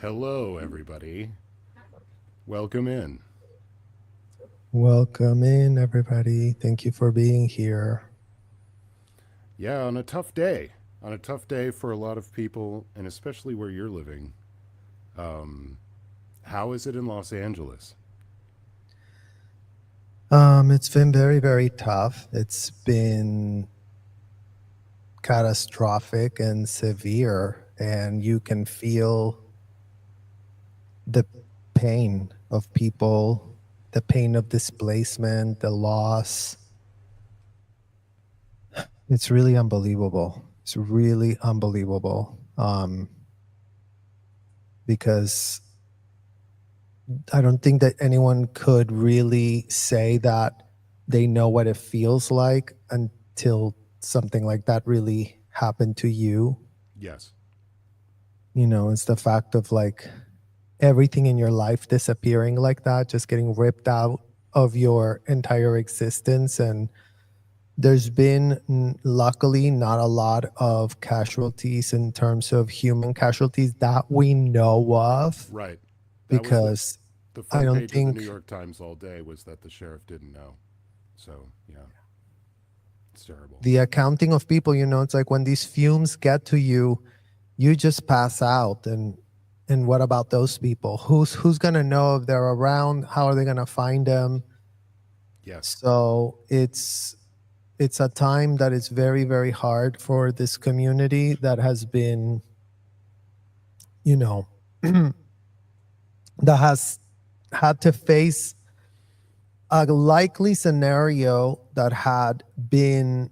Hello, everybody. Welcome in. Welcome in, everybody. Thank you for being here. Yeah, on a tough day for a lot of people, and especially where you're living. Um, how is it in Los Angeles? It's been very, very tough. It's been catastrophic and severe, and you can feel the pain of people, the pain of displacement, the loss. It's really unbelievable. It's really unbelievable. Because I don't think that anyone could really say that they know what it feels like until something like that really happened to you. Yes. It's the fact of like everything in your life disappearing like that, just getting ripped out of your entire existence. And there's been, luckily, not a lot of casualties in terms of human casualties that we know of, Right. That was because the I front don't page of the New think. York Times all day was that the sheriff didn't know. So, yeah, it's terrible. The accounting of people, it's like when these fumes get to you, you just pass out. And what about those people? Who's going to know if they're around? How are they going to find them? Yes. So it's a time that is very, very hard for this community that has been, you know that has had to face a likely scenario that had been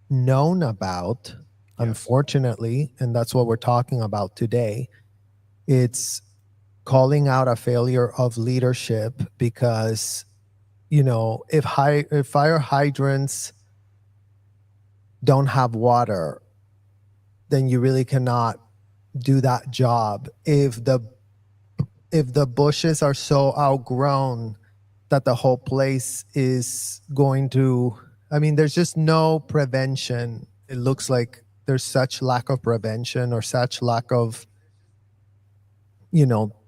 known about, Yes. unfortunately, and that's what we're talking about today. It's calling out a failure of leadership because, if fire hydrants don't have water, then you really cannot do that job. If the bushes are so outgrown that the whole place is going to, I mean, there's just no prevention. It looks like there's such lack of prevention or such lack of,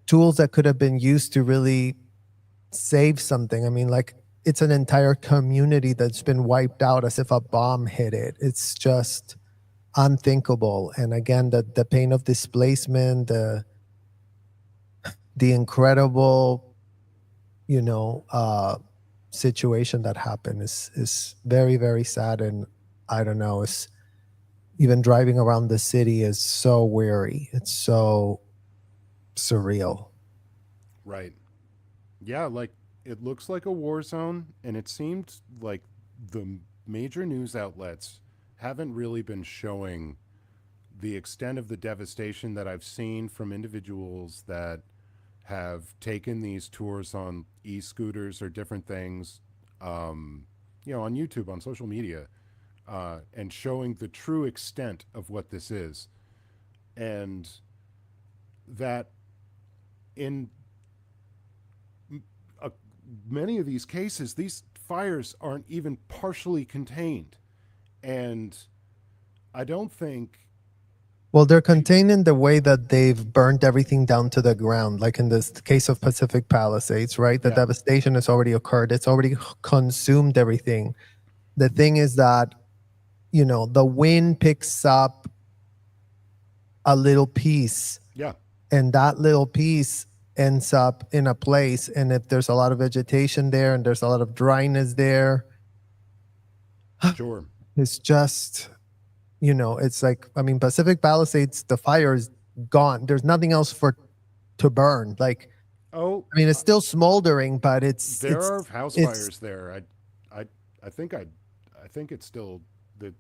tools that could have been used to really save something. I mean, like, it's an entire community that's been wiped out as if a bomb hit it. It's just unthinkable. And again, the pain of displacement, the incredible, you know, uh, situation that happened is very, very sad. And I don't know, it's even driving around the city is so weary. It's so surreal. Right. Yeah, like it looks like a war zone, and it seemed like the major news outlets haven't really been showing the extent of the devastation that I've seen from individuals that have taken these tours on e-scooters or different things, um, on YouTube, on social media, and showing the true extent of what this is, and that in uh, many of these cases, these fires aren't even partially contained, and I don't think. Well, they're Pe- contained in the way that they've burned everything down to the ground, like in this case of Pacific Palisades, right? The yeah, devastation has already occurred. It's already consumed everything. The thing is that, the wind picks up a little piece, yeah, and that little piece ends up in a place. And if there's a lot of vegetation there and there's a lot of dryness there, sure. it's just, it's like, I mean, Pacific Palisades, the fire is gone. There's nothing else for to burn. Like, Oh, I mean, it's still smoldering, but it's there are it's house it's fires there. I, I think I think it's still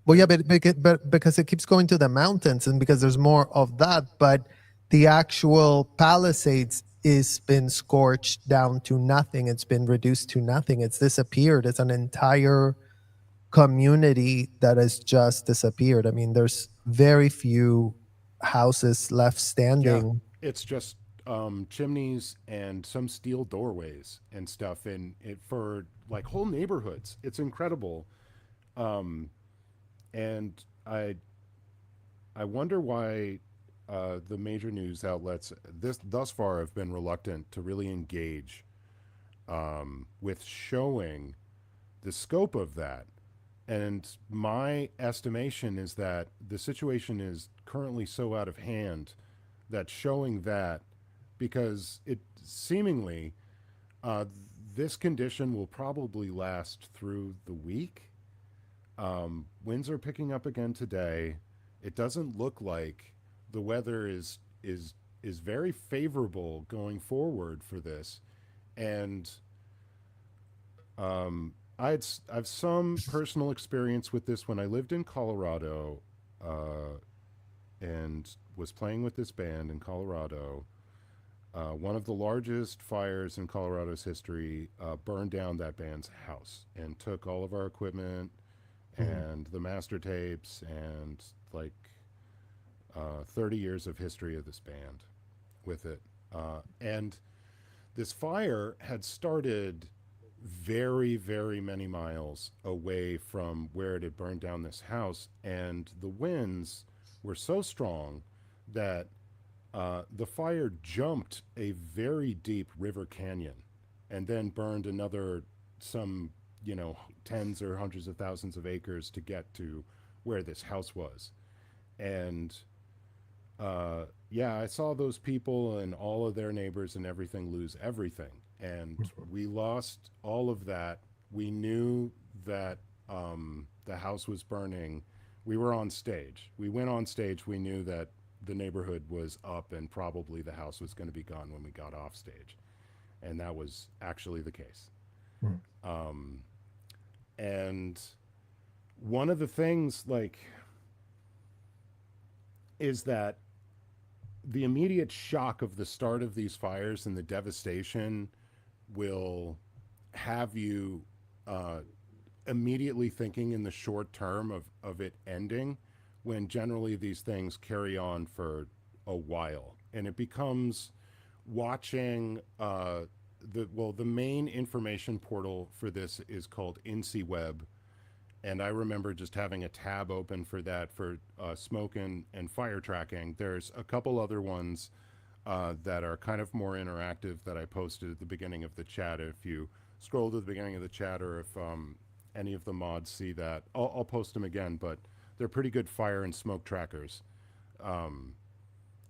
well, yeah, the but because it keeps going to the mountains, and because there's more of that. But the actual Palisades is been scorched down to nothing. It's been reduced to nothing. It's disappeared. It's an entire community that has just disappeared. I mean, there's very few houses left yeah. standing. It's just chimneys and some steel doorways and stuff, and it for like whole neighborhoods. It's incredible, um, and I wonder why. the major news outlets this thus far have been reluctant to really engage with showing the scope of that. And my estimation is that the situation is currently so out of hand that showing that, because it seemingly uh, this condition will probably last through the week. Winds are picking up again today. It doesn't look like the weather is very favorable going forward for this, and I've some personal experience with this when I lived in Colorado, uh, and was playing with this band in Colorado. One of the largest fires in Colorado's history burned down that band's house and took all of our equipment Mhm. and the master tapes and like 30 years of history of this band with it. And this fire had started very, very many miles away from where it had burned down this house. And the winds were so strong that the fire jumped a very deep river canyon and then burned another some, tens or hundreds of thousands of acres to get to where this house was. And yeah, I saw those people and all of their neighbors and everything lose everything. And we lost all of that. We knew that the house was burning. We were on stage. We went on stage. We knew that the neighborhood was up and probably the house was going to be gone when we got off stage. And that was actually the case. Mhm. And one of the things, like, is that the immediate shock of the start of these fires and the devastation will have you uh, immediately thinking in the short term of it ending, when generally these things carry on for a while. And it becomes watching the main information portal for this is called INCIWeb, and I remember just having a tab open for that for smoke and fire tracking. There's a couple other ones that are kind of more interactive that I posted at the beginning of the chat. If you scroll to the beginning of the chat, or if any of the mods see that, I'll post them again. But they're pretty good fire and smoke trackers,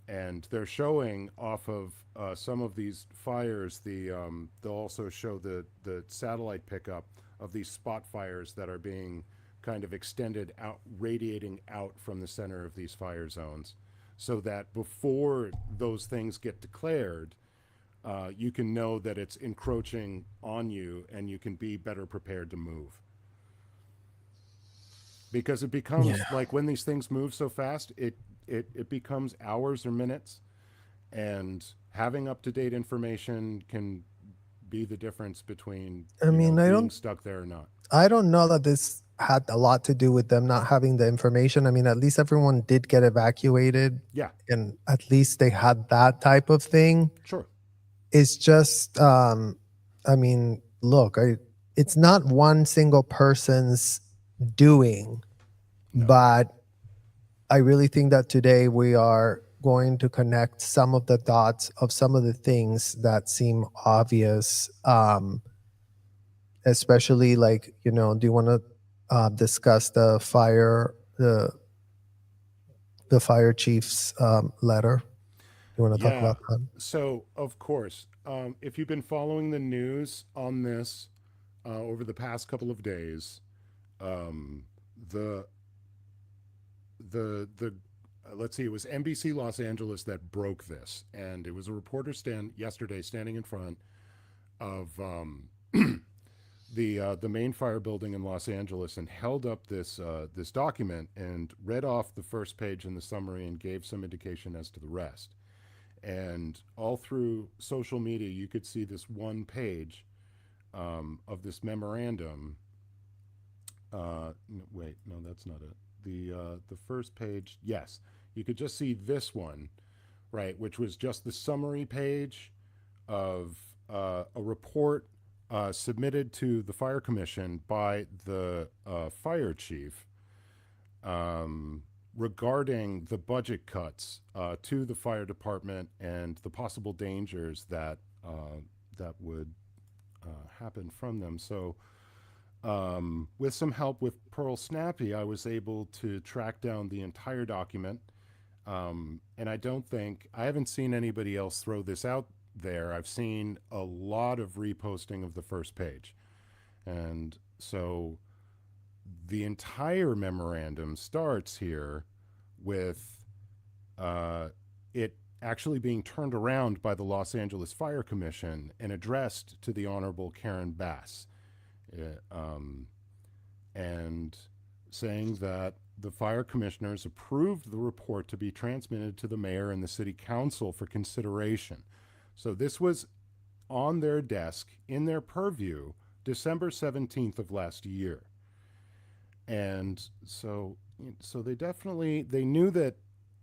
and they're showing off of some of these fires. They'll also show the satellite pickup of these spot fires that are being kind of extended out, radiating out from the center of these fire zones, so that before those things get declared, you can know that it's encroaching on you and you can be better prepared to move. Because it becomes Yeah. like when these things move so fast, it becomes hours or minutes, and having up to date information can be the difference between I mean, being stuck there or not. I don't know that this had a lot to do with them not having the information. I mean, at least everyone did get evacuated, Yeah, and at least they had that type of thing. sure. It's just, I mean, look, it's not one single person's doing, No. but I really think that today we are going to connect some of the dots of some of the things that seem obvious, especially like, do you want to discuss the fire chief's letter? You want to talk Yeah. about that? So, of course, if you've been following the news on this over the past couple of days, um, the the let's see, it was NBC Los Angeles that broke this, and it was a reporter yesterday standing in front of the main fire building in Los Angeles and held up this document and read off the first page in the summary and gave some indication as to the rest. And all through social media, you could see this one page of this memorandum. Wait, no, that's not it. The first page, yes, you could just see this one, right, which was just the summary page of a report submitted to the fire commission by the fire chief. regarding the budget cuts to the fire department and the possible dangers that that would happen from them. So, with some help with Pearl Snappy, I was able to track down the entire document. And I haven't seen anybody else throw this out there. I've seen a lot of reposting of the first page. And so the entire memorandum starts here with it actually being turned around by the Los Angeles Fire Commission and addressed to the Honorable Karen Bass, and saying that the fire commissioners approved the report to be transmitted to the mayor and the city council for consideration. So this was on their desk, in their purview, December 17th of last year. And so they knew that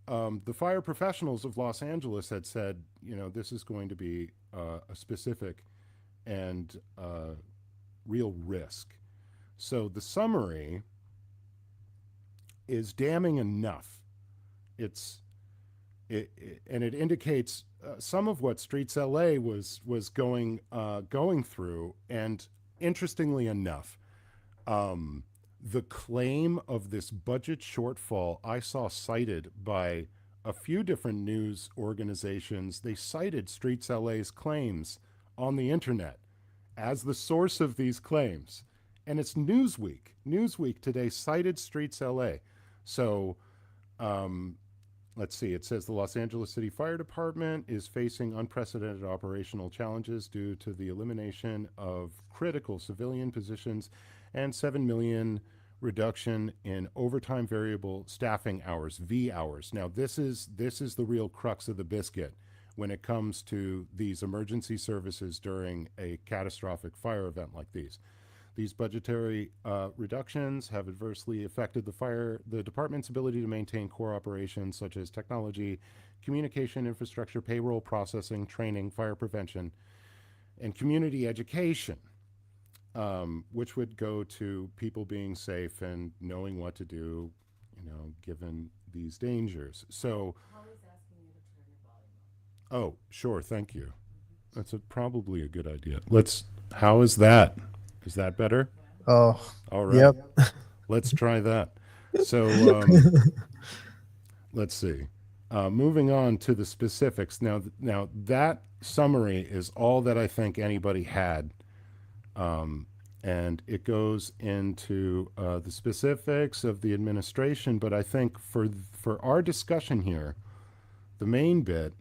the fire professionals of Los Angeles had said, this is going to be a specific and real risk. So the summary is damning enough. And it indicates some of what Streets LA was going through. And interestingly enough, the claim of this budget shortfall I saw cited by a few different news organizations. They cited Streets LA's claims on the internet as the source of these claims. And it's Newsweek. Newsweek today cited Streets LA. So let's see. It says the Los Angeles City Fire Department is facing unprecedented operational challenges due to the elimination of critical civilian positions and 7 million reduction in overtime variable staffing hours, V hours. Now, this is the real crux of the biscuit when it comes to these emergency services during a catastrophic fire event like these. These budgetary reductions have adversely affected the department's ability to maintain core operations such as technology, communication infrastructure, payroll processing, training, fire prevention, and community education, which would go to people being safe and knowing what to do, given these dangers. So, Holly's asking you to turn your volume up. oh, sure, thank you. That's probably a good idea. How is that? Is that better? Oh, All right. yep. Let's try that. So let's see. Moving on to the specifics. Now that summary is all that I think anybody had. And it goes into the specifics of the administration. But I think for our discussion here, the main bit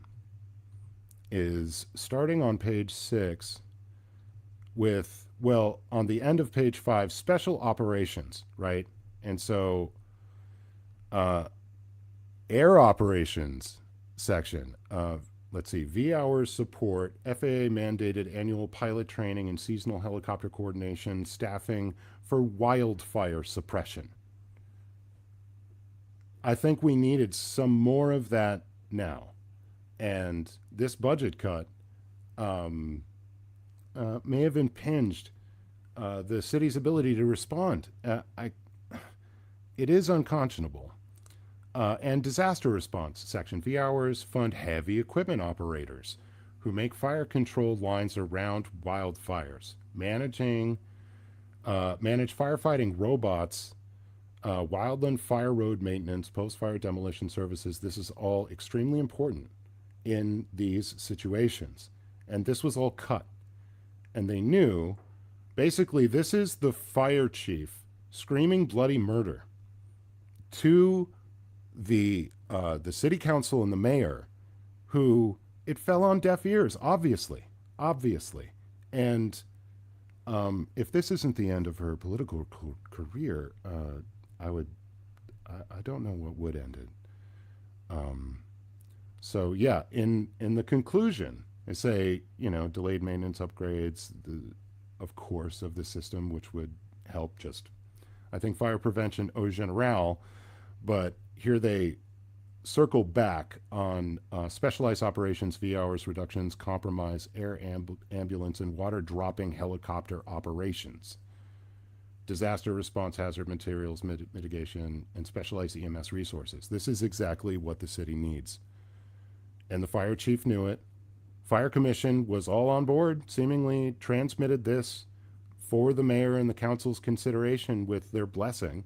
is starting on page 6 with, on the end of page 5, special operations, right? And so air operations section, let's see, V hours support, FAA mandated annual pilot training and seasonal helicopter coordination, staffing for wildfire suppression. I think we needed some more of that now. And this budget cut may have impinged the city's ability to respond. It is unconscionable. And disaster response section, V hours fund heavy equipment operators who make fire control lines around wildfires, manage firefighting robots, wildland fire road maintenance, post-fire demolition services. This is all extremely important in these situations. And this was all cut. And they knew, basically, this is the fire chief screaming bloody murder to the city council and the mayor, who it fell on deaf ears, obviously. And if this isn't the end of her political career, I don't know what would end it. So yeah, in the conclusion, they say, delayed maintenance upgrades, of course, of the system, which would help just, I think, fire prevention au general. But here they circle back on specialized operations, V hours reductions, compromise, air ambulance, and water dropping helicopter operations disaster response, hazard materials mitigation, and specialized EMS resources. This is exactly what the city needs. And the fire chief knew it. Fire commission was all on board, seemingly transmitted this for the mayor and the council's consideration with their blessing,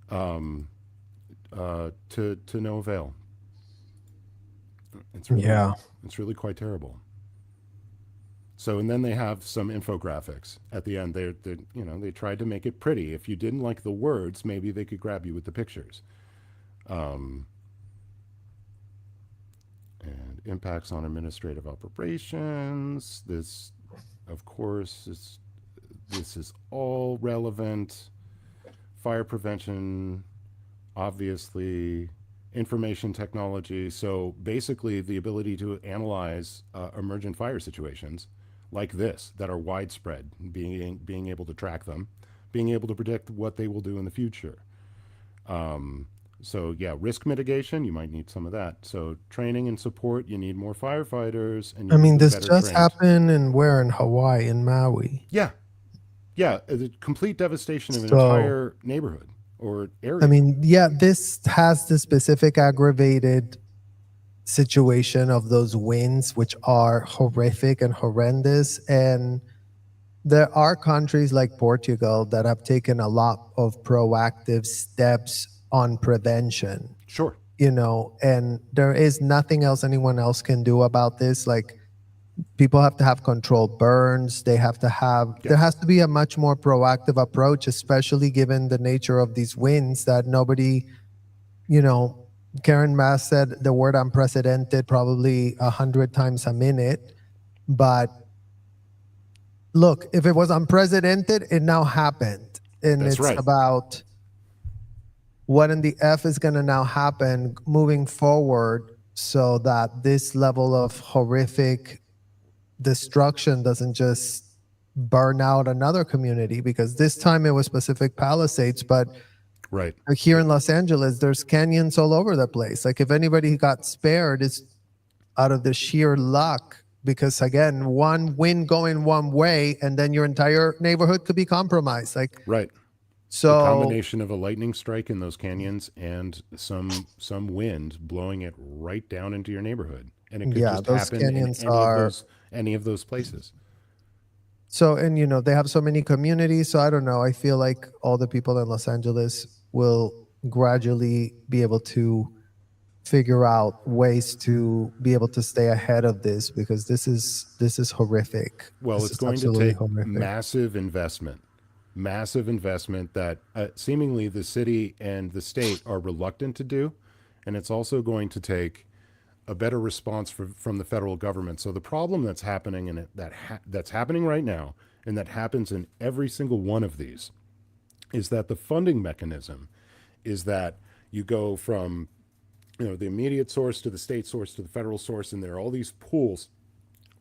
to no avail. It's really quite terrible. So, and then they have some infographics at the end. They tried to make it pretty. If you didn't like the words, maybe they could grab you with the pictures. And impacts on administrative operations. This, of course, this is all relevant. Fire prevention, obviously, information technology. So basically the ability to analyze emergent fire situations like this that are widespread, being able to track them, being able to predict what they will do in the future. So yeah, risk mitigation, you might need some of that. So training and support, you need more firefighters. And I mean, this better just trained. happened in Hawaii, in Maui. Yeah. The complete devastation of an So- entire neighborhood or area. I mean, yeah, this has the specific aggravated situation of those winds, which are horrific and horrendous. And there are countries like Portugal that have taken a lot of proactive steps on prevention, Sure. and there is nothing else anyone else can do about this. Like, people have to have controlled burns. There has to be a much more proactive approach, especially given the nature of these winds that nobody, Karen Mass said the word unprecedented probably 100 times a minute. But look, if it was unprecedented, it now happened. And That's it's right. about what in the F is going to now happen moving forward so that this level of horrific destruction doesn't just burn out another community, because this time it was Pacific Palisades, but Right. here in Los Angeles, there's canyons all over the place. Like, if anybody got spared, it's out of the sheer luck, because again, one wind going one way and then your entire neighborhood could be compromised. Like, Right. so The combination of a lightning strike in those canyons and some wind blowing it right down into your neighborhood, and it could Yeah, just those happen in canyons are- any of those places. So, and they have so many communities. So I don't know. I feel like all the people in Los Angeles will gradually be able to figure out ways to be able to stay ahead of this, because this is horrific. Well, This it's is going to absolutely take horrific. massive investment that seemingly the city and the state are reluctant to do, and it's also going to take a better response from the federal government. So the problem that's happening and that's happening right now, and that happens in every single one of these, is that the funding mechanism is that you go from the immediate source to the state source to the federal source, and there are all these pools.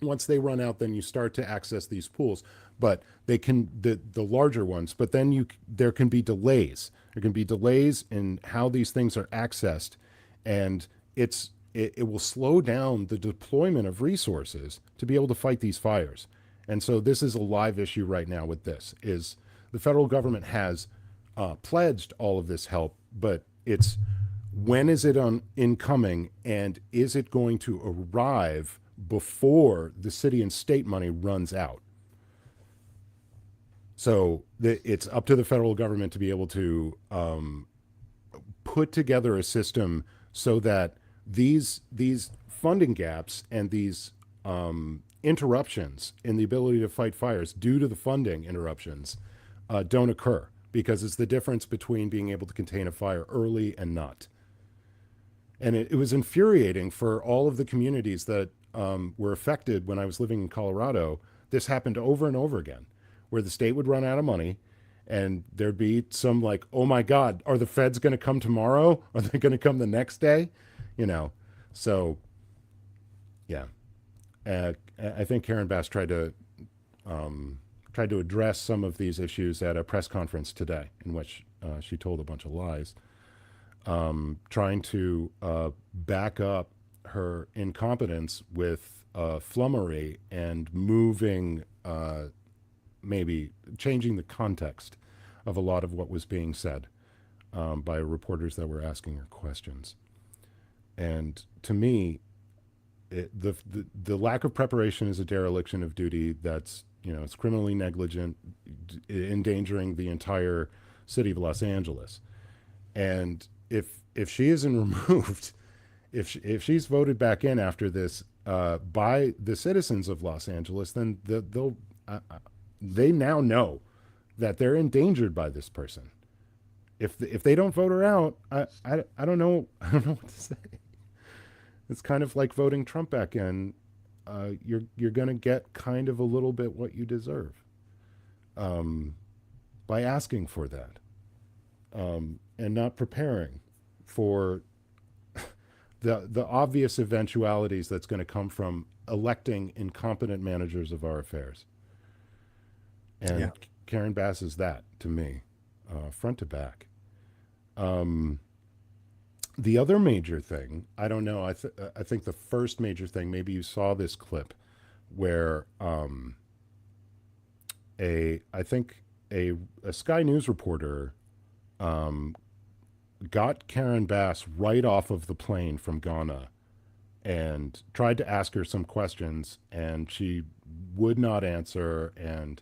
Once they run out, then you start to access these pools, but they can the larger ones. But then there can be delays. There can be delays in how these things are accessed, and it will slow down the deployment of resources to be able to fight these fires. And so this is a live issue right now with this, is the federal government has pledged all of this help, but it's when is it incoming, and is it going to arrive before the city and state money runs out? So it's up to the federal government to be able to put together a system so that these funding gaps and these interruptions in the ability to fight fires due to the funding interruptions don't occur, because it's the difference between being able to contain a fire early and not. And it was infuriating for all of the communities that were affected when I was living in Colorado. This happened over and over again, where the state would run out of money, and there'd be some like, oh my God, are the feds going to come tomorrow? Are they going to come the next day? So yeah. I think Karen Bass tried to address some of these issues at a press conference today, in which she told a bunch of lies, trying to back up her incompetence with flummery and moving maybe changing the context of a lot of what was being said by reporters that were asking her questions. And to me, the lack of preparation is a dereliction of duty. That's, it's criminally negligent, endangering the entire city of Los Angeles. And if she isn't removed, if she's voted back in after this by the citizens of Los Angeles, then they now know that they're endangered by this person. If they don't vote her out, I don't know what to say. It's kind of like voting Trump back in. You're going to get kind of a little bit what you deserve by asking for that and not preparing for the obvious eventualities that's going to come from electing incompetent managers of our affairs. And Karen Bass is that to me, front to back. The other major thing, I don't know, I think the first major thing, maybe you saw this clip where a Sky News reporter got Karen Bass right off of the plane from Ghana and tried to ask her some questions, and she would not answer. And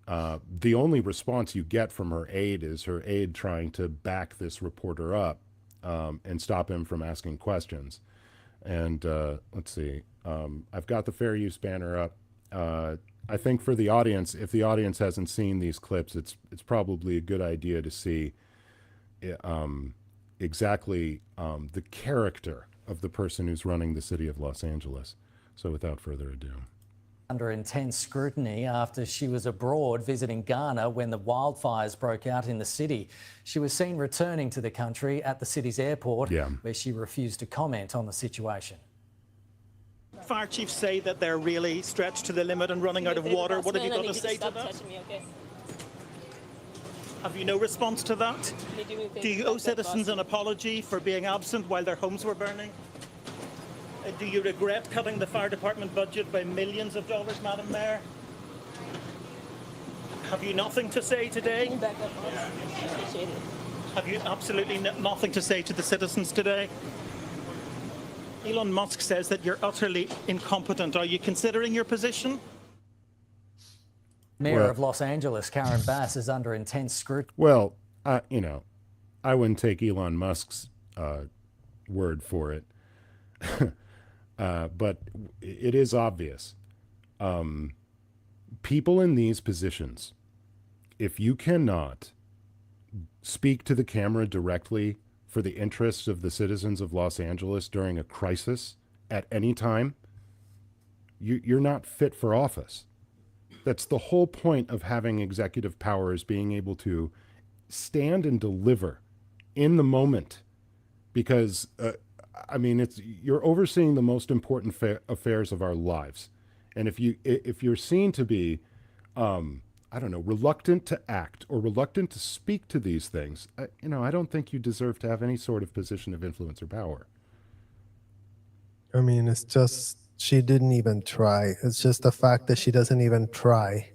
the only response you get from her aide is her aide trying to back this reporter up and stop him from asking questions. And let's see, I've got the fair use banner up. I think for the audience, if the audience hasn't seen these clips, it's probably a good idea to see exactly the character of the person who's running the city of Los Angeles. So without further ado. Under intense scrutiny after she was abroad visiting Ghana when the wildfires broke out in the city. She was seen returning to the country at the city's airport, where she refused to comment on the situation. Fire chiefs say that they're really stretched to the limit and running out of water. What have you got to say to that? Me, okay? Have you no response to that? Do you owe citizens an apology for being absent while their homes were burning? Do you regret cutting the fire department budget by millions of dollars, Madam Mayor? Have you nothing to say today? Back up, appreciate it. Have you absolutely nothing to say to the citizens today? Elon Musk says that you're utterly incompetent. Are you considering your position? Mayor of Los Angeles, Karen Bass, is under intense scrutiny. Well, I wouldn't take Elon Musk's word for it. But it is obvious. People in these positions, if you cannot speak to the camera directly for the interests of the citizens of Los Angeles during a crisis at any time, you're not fit for office. That's the whole point of having executive power, is being able to stand and deliver in the moment, because you're overseeing the most important affairs of our lives. And if you're seen to be, reluctant to act or reluctant to speak to these things, I don't think you deserve to have any sort of position of influence or power. I mean, it's just, she didn't even try. It's just the fact that she doesn't even try.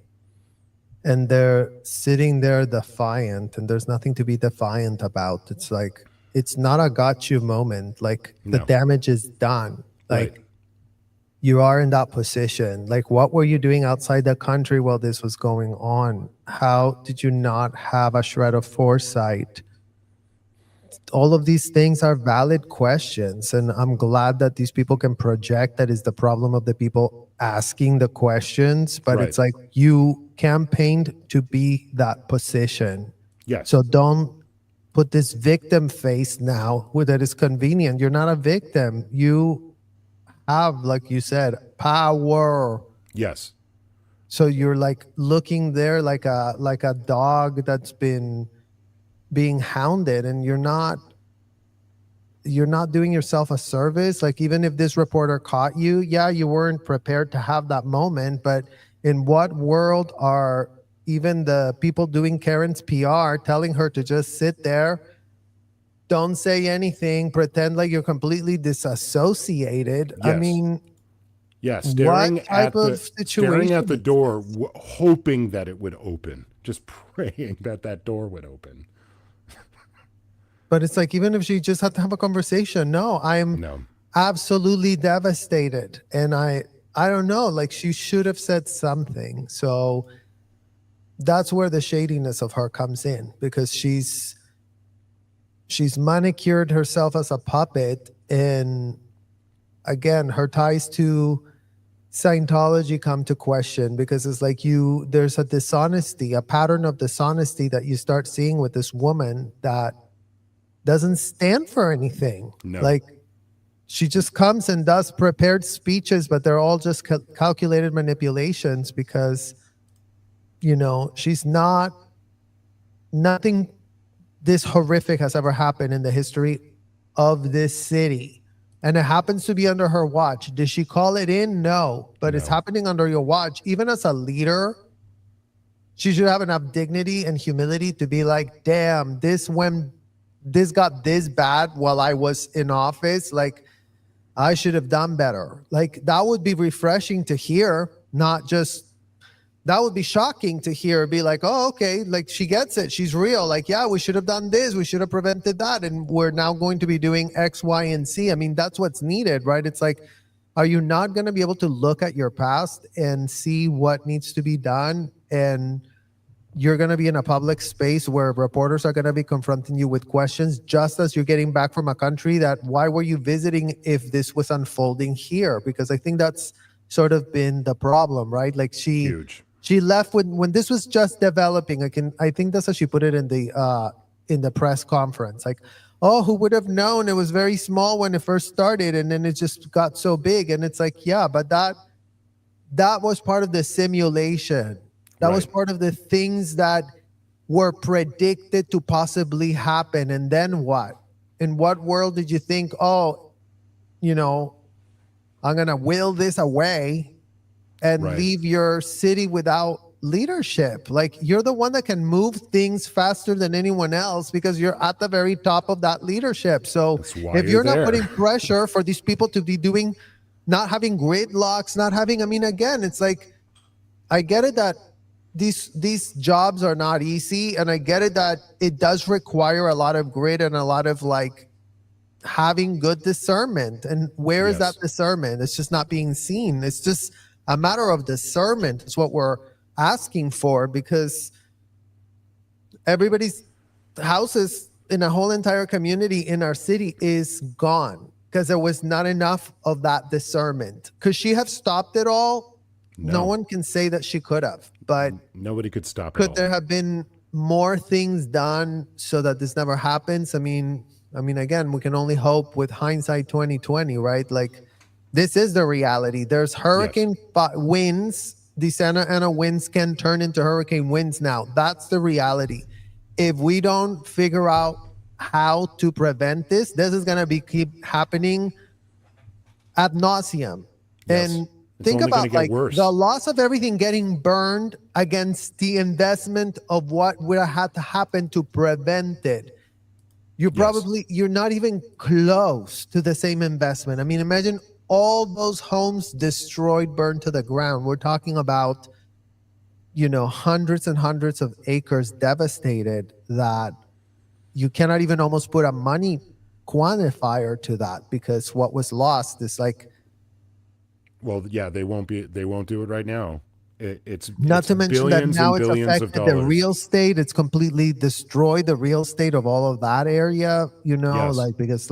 And they're sitting there defiant, and there's nothing to be defiant about. It's like, it's not a got you moment. Like, the damage is done. Like, you are in that position. Like, what were you doing outside the country while this was going on? How did you not have a shred of foresight? All of these things are valid questions, and I'm glad that these people can project that is the problem of the people asking the questions, but it's like, you campaigned to be that position. Yes. So don't put this victim face now that is convenient. You're not a victim. You have, like you said, power. Yes. So you're like looking there like a dog that's been being hounded, and you're not doing yourself a service. Like, even if this reporter caught you, you weren't prepared to have that moment, but in what world are even the people doing Karen's PR telling her to just sit there, don't say anything, pretend like you're completely disassociated? Yes. I mean, Yeah, staring type at the of staring at the situation door, hoping that it would open, just praying that that door would open. But it's like, even if she just had to have a conversation, no, I'm No, absolutely devastated. And I don't know, like, she should have said something. So that's where the shadiness of her comes in, because she's manicured herself as a puppet. And again, her ties to Scientology come to question, because it's like, there's a dishonesty, a pattern of dishonesty that you start seeing with this woman that doesn't stand for anything. No. Like, she just comes and does prepared speeches, but they're all just calculated manipulations, because, she's nothing this horrific has ever happened in the history of this city. And it happens to be under her watch. Did she call it in? No. But it's No. happening under your watch. Even as a leader, she should have enough dignity and humility to be like, damn, when this got this bad while I was in office, like, I should have done better. Like, that would be refreshing to hear, that would be shocking to hear, be like, oh, okay, like, she gets it. She's real. Like, yeah, we should have done this. We should have prevented that. And we're now going to be doing X, Y, and Z. I mean, that's what's needed, right? It's like, are you not going to be able to look at your past and see what needs to be done? And you're going to be in a public space where reporters are going to be confronting you with questions, just as you're getting back from a country that, why were you visiting if this was unfolding here? Because I think that's sort of been the problem, right? Like, huge. She left when this was just developing. I think that's how she put it in the press conference. Like, oh, who would have known? It was very small when it first started, and then it just got so big. And it's like, yeah, but that was part of the simulation. That was part of the things that were predicted to possibly happen. And then what? In what world did you think, oh, I'm going to will this away and leave your city without leadership? Like, you're the one that can move things faster than anyone else, because you're at the very top of that leadership. So if you're not putting pressure for these people to be not having gridlocks, again, it's like, I get it that these jobs are not easy, and I get it that it does require a lot of grit and a lot of, like, having good discernment. And where is that discernment? It's just not being seen. It's just a matter of discernment is what we're asking for, because everybody's houses in a whole entire community in our city is gone because there was not enough of that discernment. Could she have stopped it all? No one can say that she could have, but nobody could stop it. Could there have been more things done so that this never happens? I mean, again, we can only hope with hindsight 2020, right? Like, this is the reality. There's hurricane winds. The Santa Ana winds can turn into hurricane winds now. That's the reality. If we don't figure out how to prevent this is going to keep happening ad nauseum. And think about, like, the loss of everything getting burned against the investment of what would have had to happen to prevent it. You're not even close to the same investment. I mean, imagine all those homes destroyed, burned to the ground. We're talking about, hundreds and hundreds of acres devastated, that you cannot even almost put a money quantifier to that, because what was lost is like, well, yeah, they won't do it right now. It's not to mention that now it's affected the real estate. It's completely destroyed the real estate of all of that area, because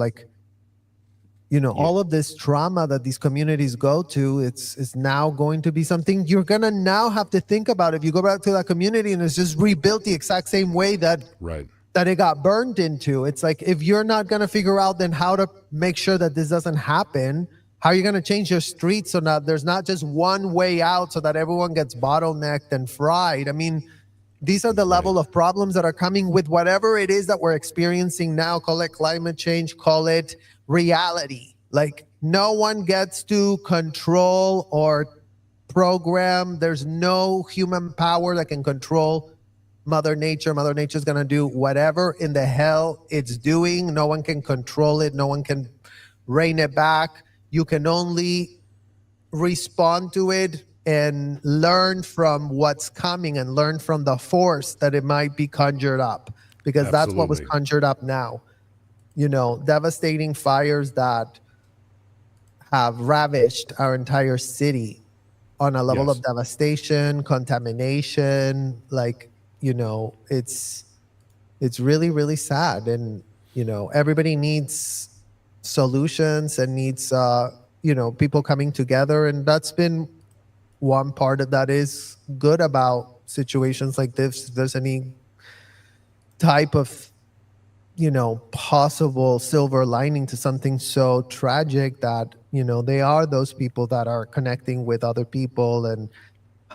all of this trauma that these communities go to, it's now going to be something you're going to now have to think about. If you go back to that community and it's just rebuilt the exact same way that it got burned into, it's like, if you're not going to figure out then how to make sure that this doesn't happen, how are you going to change your streets so that there's not just one way out so that everyone gets bottlenecked and fried? I mean, these are the level of problems that are coming with whatever it is that we're experiencing now. Call it climate change, call it reality. Like, no one gets to control or program. There's no human power that can control Mother Nature. Mother Nature is going to do whatever in the hell it's doing. No one can control it. No one can rein it back. You can only respond to it and learn from what's coming and learn from the force that it might be conjured up, because that's what was Absolutely. conjured up now. Devastating fires that have ravished our entire city on a level Yes. of devastation, contamination. It's really, really sad. And, everybody needs solutions and needs, people coming together. And that's been one part of that is good about situations like this. If there's any type of possible silver lining to something so tragic, that they are those people that are connecting with other people, and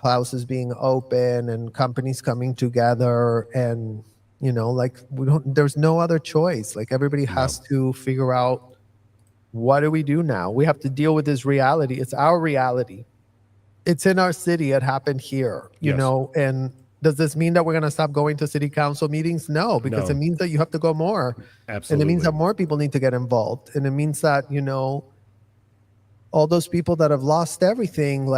houses being open and companies coming together, and there's no other choice. Like, everybody has to figure out, what do we do now? We have to deal with this reality. It's our reality. It's in our city. It happened here, Yes. and does this mean that we're going to stop going to city council meetings? No, because No. it means that you have to go more. Absolutely. And it means that more people need to get involved. And it means that, all those people that have lost everything,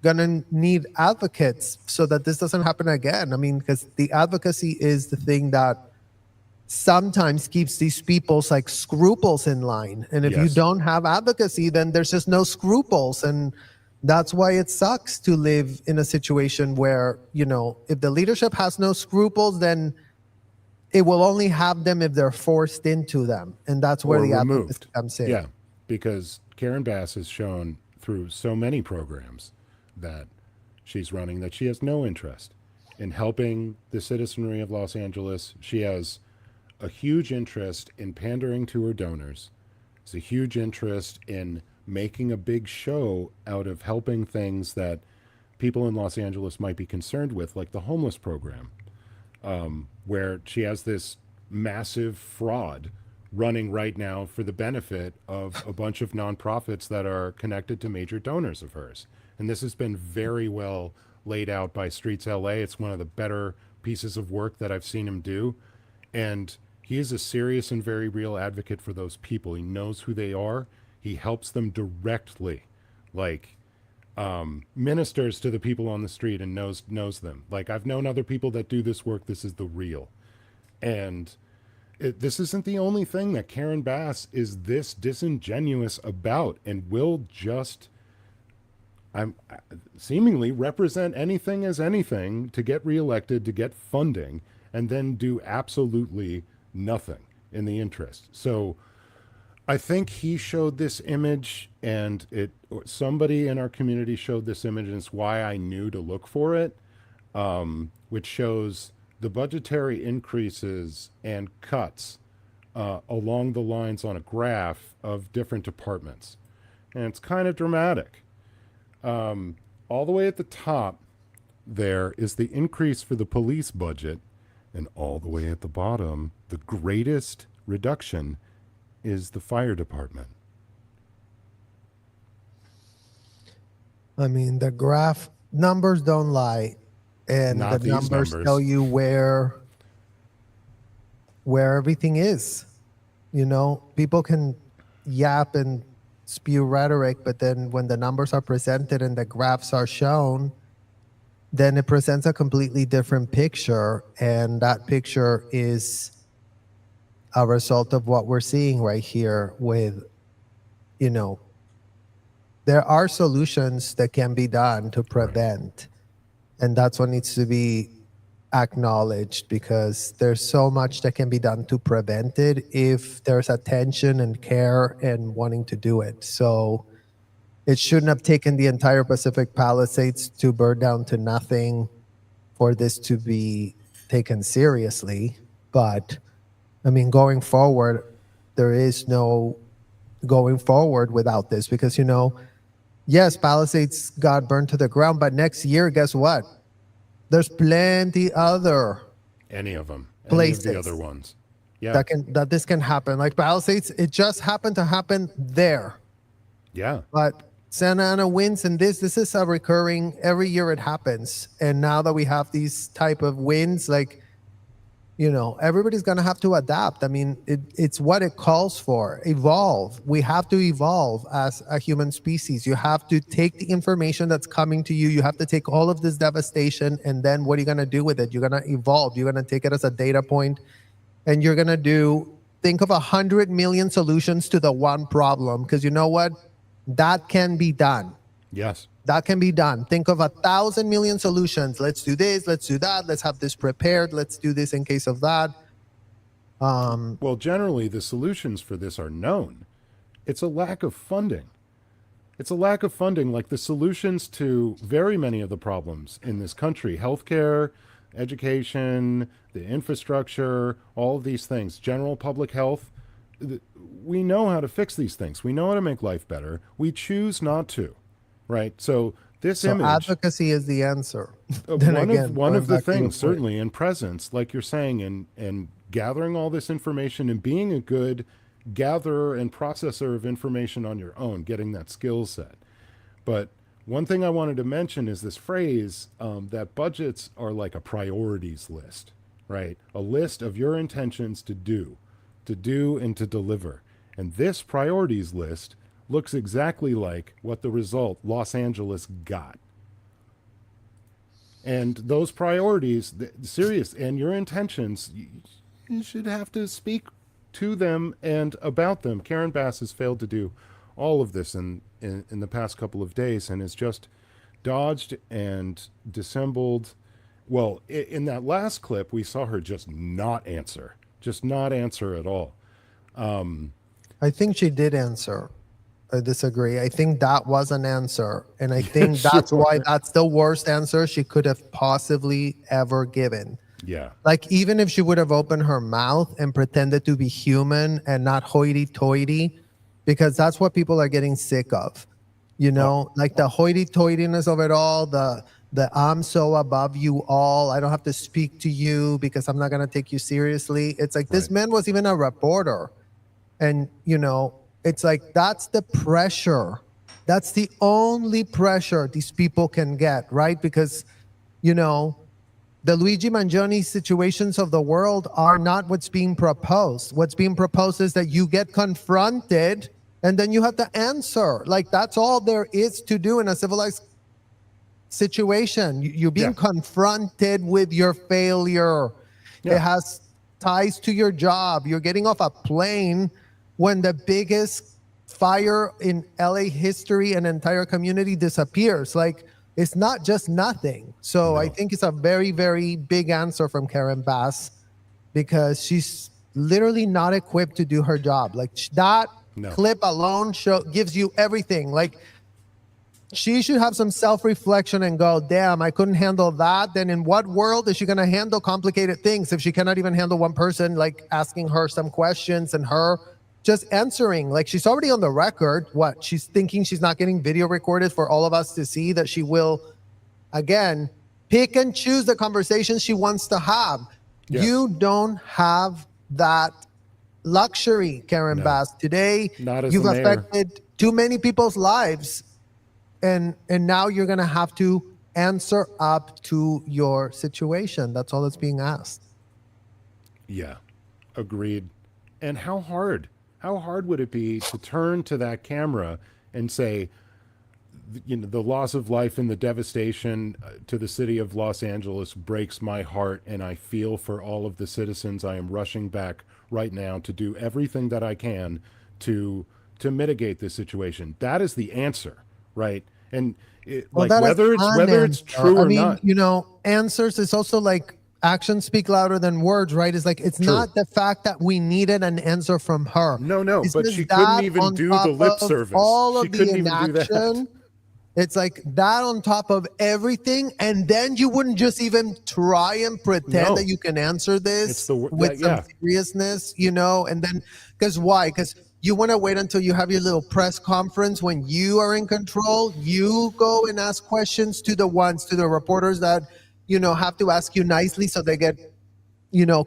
gonna need advocates so that this doesn't happen again. I mean, because the advocacy is the thing that sometimes keeps these people's scruples in line. And if you Yes. don't have advocacy, then there's just no scruples. And that's why it sucks to live in a situation where, if the leadership has no scruples, then it will only have them if they're forced into them. And that's where Or the advocacy removed. comes in. Yeah, because Karen Bass has shown through so many programs that she's running that she has no interest in helping the citizenry of Los Angeles. She has a huge interest in pandering to her donors. It's a huge interest in making a big show out of helping things that people in Los Angeles might be concerned with, like the homeless program, where she has this massive fraud running right now for the benefit of a bunch of nonprofits that are connected to major donors of hers. And this has been very well laid out by Streets LA. It's one of the better pieces of work that I've seen him do. And he is a serious and very real advocate for those people. He knows who they are. He helps them directly, ministers to the people on the street and knows them. I've known other people that do this work. This is the real. And this isn't the only thing that Karen Bass is this disingenuous about, and will just seemingly represent anything as anything to get reelected, to get funding, and then do absolutely nothing in the interest. So I think he showed this image, and somebody in our community showed this image, and it's why I knew to look for it, which shows the budgetary increases and cuts along the lines on a graph of different departments. And it's kind of dramatic. All the way at the top there is the increase for the police budget, and all the way at the bottom, the greatest reduction is the fire department. I mean, the graph numbers don't lie, and Not the these numbers numbers. tell you where everything is. People can yap and spew rhetoric, but then when the numbers are presented and the graphs are shown, then it presents a completely different picture, and that picture is a result of what we're seeing right here with, there are solutions that can be done to prevent. And that's what needs to be acknowledged, because there's so much that can be done to prevent it if there's attention and care and wanting to do it. So it shouldn't have taken the entire Pacific Palisades to burn down to nothing for this to be taken seriously. But I mean, going forward, there is no going forward without this, because, yes, Palisades got burned to the ground, but next year, guess what? There's plenty other Any of them. Places. Any of the other ones. Yeah. that this can happen. Like Palisades, it just happened to happen there. Yeah. But Santa Ana winds, and this is a recurring, every year it happens. And now that we have these type of winds, Everybody's going to have to adapt. I mean, it's what it calls for. Evolve. We have to evolve as a human species. You have to take the information that's coming to you. You have to take all of this devastation, and then what are you going to do with it? You're going to evolve. You're going to take it as a data point, and you're going to think of 100 million solutions to the one problem, because you know what? That can be done. Yes. That can be done. Think of 1,000 million solutions. Let's do this. Let's do that. Let's have this prepared. Let's do this in case of that. Well, generally, the solutions for this are known. It's a lack of funding. It's a lack of funding, like the solutions to very many of the problems in this country: healthcare, education, the infrastructure, all of these things, general public health. We know how to fix these things. We know how to make life better. We choose not to. Right. So this image, advocacy is the answer. One of the things, certainly, and presence, like you're saying, and gathering all this information and being a good gatherer and processor of information on your own, getting that skill set. But one thing I wanted to mention is this phrase that budgets are like a priorities list, right? A list of your intentions to do and to deliver. And this priorities list looks exactly like what the result Los Angeles got. And those priorities, serious, and your intentions, you should have to speak to them and about them. Karen Bass has failed to do all of this in the past couple of days, and has just dodged and dissembled. Well, in that last clip, we saw her just not answer at all. I think she did answer. I disagree. I think that was an answer. And I think that's why that's the worst answer she could have possibly ever given. Yeah. Like, even if she would have opened her mouth and pretended to be human and not hoity-toity, because that's what people are getting sick of. Like the hoity-toityness of it all, the I'm so above you all, I don't have to speak to you because I'm not going to take you seriously. It's like, this man was even a reporter. And, it's like, that's the pressure. That's the only pressure these people can get, right? Because, the Luigi Mangione situations of the world are not what's being proposed. What's being proposed is that you get confronted and then you have to answer. Like, that's all there is to do in a civilized situation. You're being confronted with your failure. It has ties to your job. You're getting off a plane when the biggest fire in LA history and entire community disappears. Like, it's not just nothing. So I think it's a very, very big answer from Karen Bass, because she's literally not equipped to do her job. Like, that clip alone gives you everything. Like, she should have some self-reflection and go, damn, I couldn't handle that. Then in what world is she going to handle complicated things if she cannot even handle one person, like, asking her some questions and her just answering? Like, she's already on the record. What? She's thinking she's not getting video recorded for all of us to see, that she will, again, pick and choose the conversations she wants to have. Yes. You don't have that luxury, Karen Bass. Today, you've affected too many people's lives. And now you're going to have to answer up to your situation. That's all that's being asked. Yeah, agreed. And how hard would it be to turn to that camera and say, the loss of life and the devastation to the city of Los Angeles breaks my heart, and I feel for all of the citizens. I am rushing back right now to do everything that I can to mitigate this situation. That is the answer, right? And whether it's true or not. Answers is also like, actions speak louder than words, right? It's like, it's not the fact that we needed an answer from her. No, but she couldn't even do the lip service. All of the inaction. It's like that on top of everything, and then you wouldn't just even try and pretend that you can answer this with some seriousness, and then, because why? Because you want to wait until you have your little press conference when you are in control. You go and ask questions to the reporters that, have to ask you nicely so they get,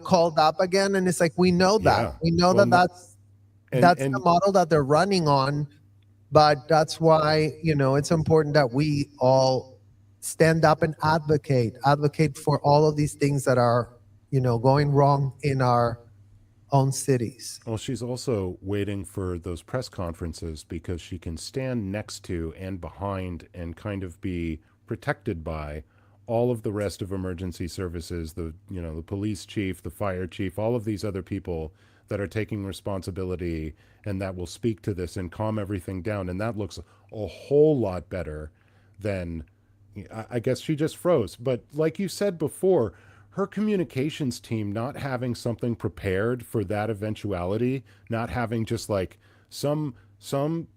called up again. And it's like, we know that. We know that's the model that they're running on. But that's why, it's important that we all stand up and advocate for all of these things that are going wrong in our own cities. Well, she's also waiting for those press conferences because she can stand next to and behind and kind of be protected by all of the rest of emergency services, the police chief, the fire chief, all of these other people that are taking responsibility and that will speak to this and calm everything down. And that looks a whole lot better than, I guess she just froze. But like you said before, her communications team not having something prepared for that eventuality, not having just like some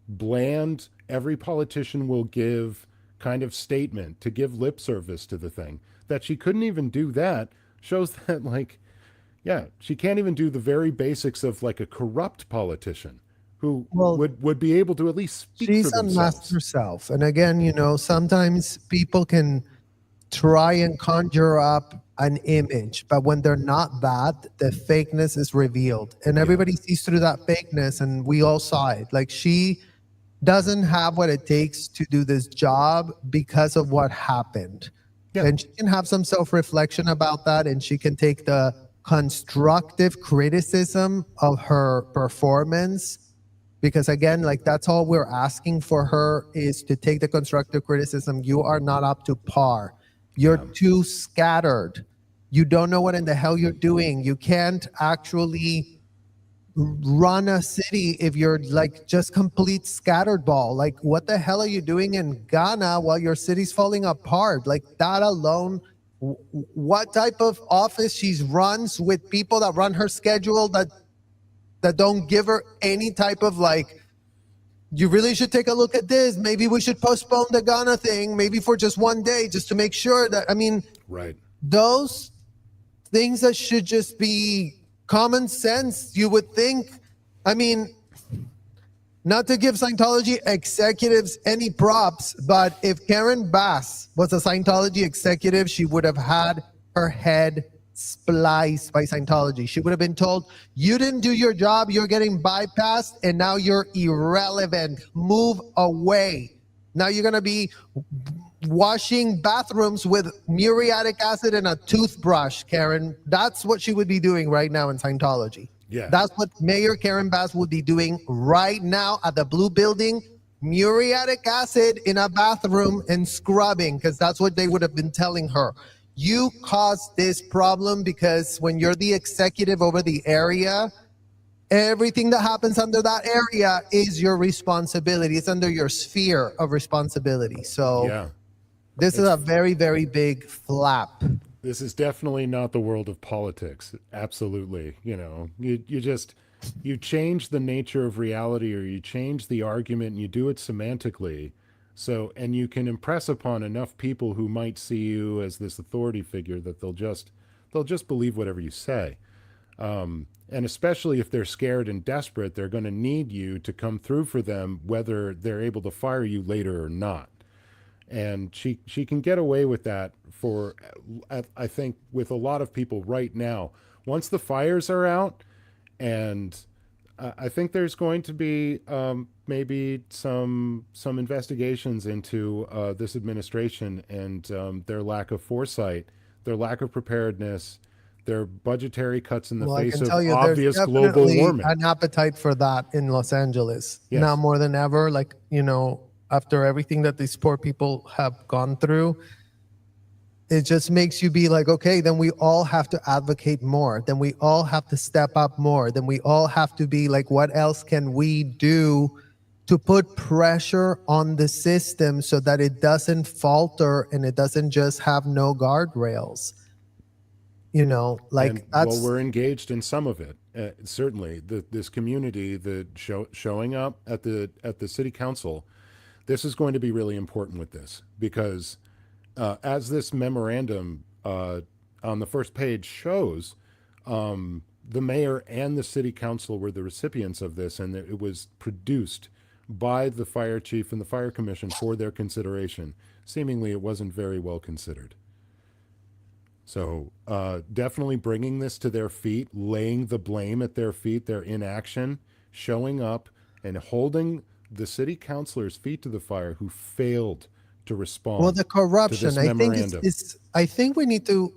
bland, every politician will give kind of statement to give lip service to the thing, that she couldn't even do that, shows that like, yeah, she can't even do the very basics of like a corrupt politician who would be able to at least speak for She's themselves. unmasked herself. And again, sometimes people can try and conjure up an image, but when they're not that, the fakeness is revealed. And everybody sees through that fakeness, and we all saw it. Like, she doesn't have what it takes to do this job because of what happened. Yeah. And she can have some self-reflection about that, and she can take the constructive criticism of her performance, because again, like, that's all we're asking for her, is to take the constructive criticism. You are not up to par. You're too scattered. You don't know what in the hell you're doing. You can't actually run a city if you're like just complete scattered ball. Like, what the hell are you doing in Ghana while your city's falling apart? Like, that alone, what type of office she runs with people that run her schedule that don't give her any type of like, you really should take a look at this. Maybe we should postpone the Ghana thing, maybe for just one day, just to make sure that, I mean, Right. those things that should just be common sense, you would think. I mean, not to give Scientology executives any props, but if Karen Bass was a Scientology executive, she would have had her head spliced by Scientology. She would have been told, you didn't do your job, you're getting bypassed, and now you're irrelevant. Move away. Now you're going to be washing bathrooms with muriatic acid and a toothbrush, Karen. That's what she would be doing right now in Scientology. Yeah. That's what Mayor Karen Bass would be doing right now at the Blue Building. Muriatic acid in a bathroom and scrubbing, because that's what they would have been telling her. You caused this problem because when you're the executive over the area, everything that happens under that area is your responsibility. It's under your sphere of responsibility. So this is a very, very big flap. This is definitely not the world of politics. Absolutely. You change the nature of reality, or you change the argument, and you do it semantically. So, and you can impress upon enough people who might see you as this authority figure that they'll just believe whatever you say. And especially if they're scared and desperate, they're going to need you to come through for them, whether they're able to fire you later or not. And she can get away with that for, I think, with a lot of people right now. Once the fires are out, and I think there's going to be maybe some investigations into this administration and their lack of foresight, their lack of preparedness, their budgetary cuts in the face of obvious global warming. An appetite for that in Los Angeles now more than ever. Like, after everything that these poor people have gone through, it just makes you be like, okay, then we all have to advocate more. Then we all have to step up more. Then we all have to be like, what else can we do to put pressure on the system so that it doesn't falter and it doesn't just have no guardrails? Well, we're engaged in some of it. Certainly, this community, showing up at the city council, this is going to be really important with this, because as this memorandum on the first page shows, the mayor and the city council were the recipients of this, and it was produced by the fire chief and the fire commission for their consideration. Seemingly, it wasn't very well considered. So definitely bringing this to their feet, laying the blame at their feet, their inaction, showing up and holding the city councilors' feet to the fire who failed to respond. Well, the corruption, to this memorandum. I think we need to,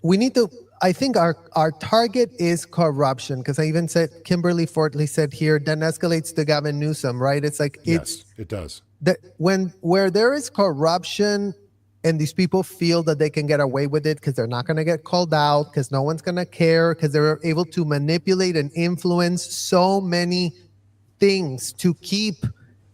we need to, I think our target is corruption, because I even said, Kimberly Fortley said here, then escalates to Gavin Newsom, right? It's like, Yes, it does. that where there is corruption and these people feel that they can get away with it because they're not going to get called out, because no one's going to care, because they're able to manipulate and influence so many things to keep,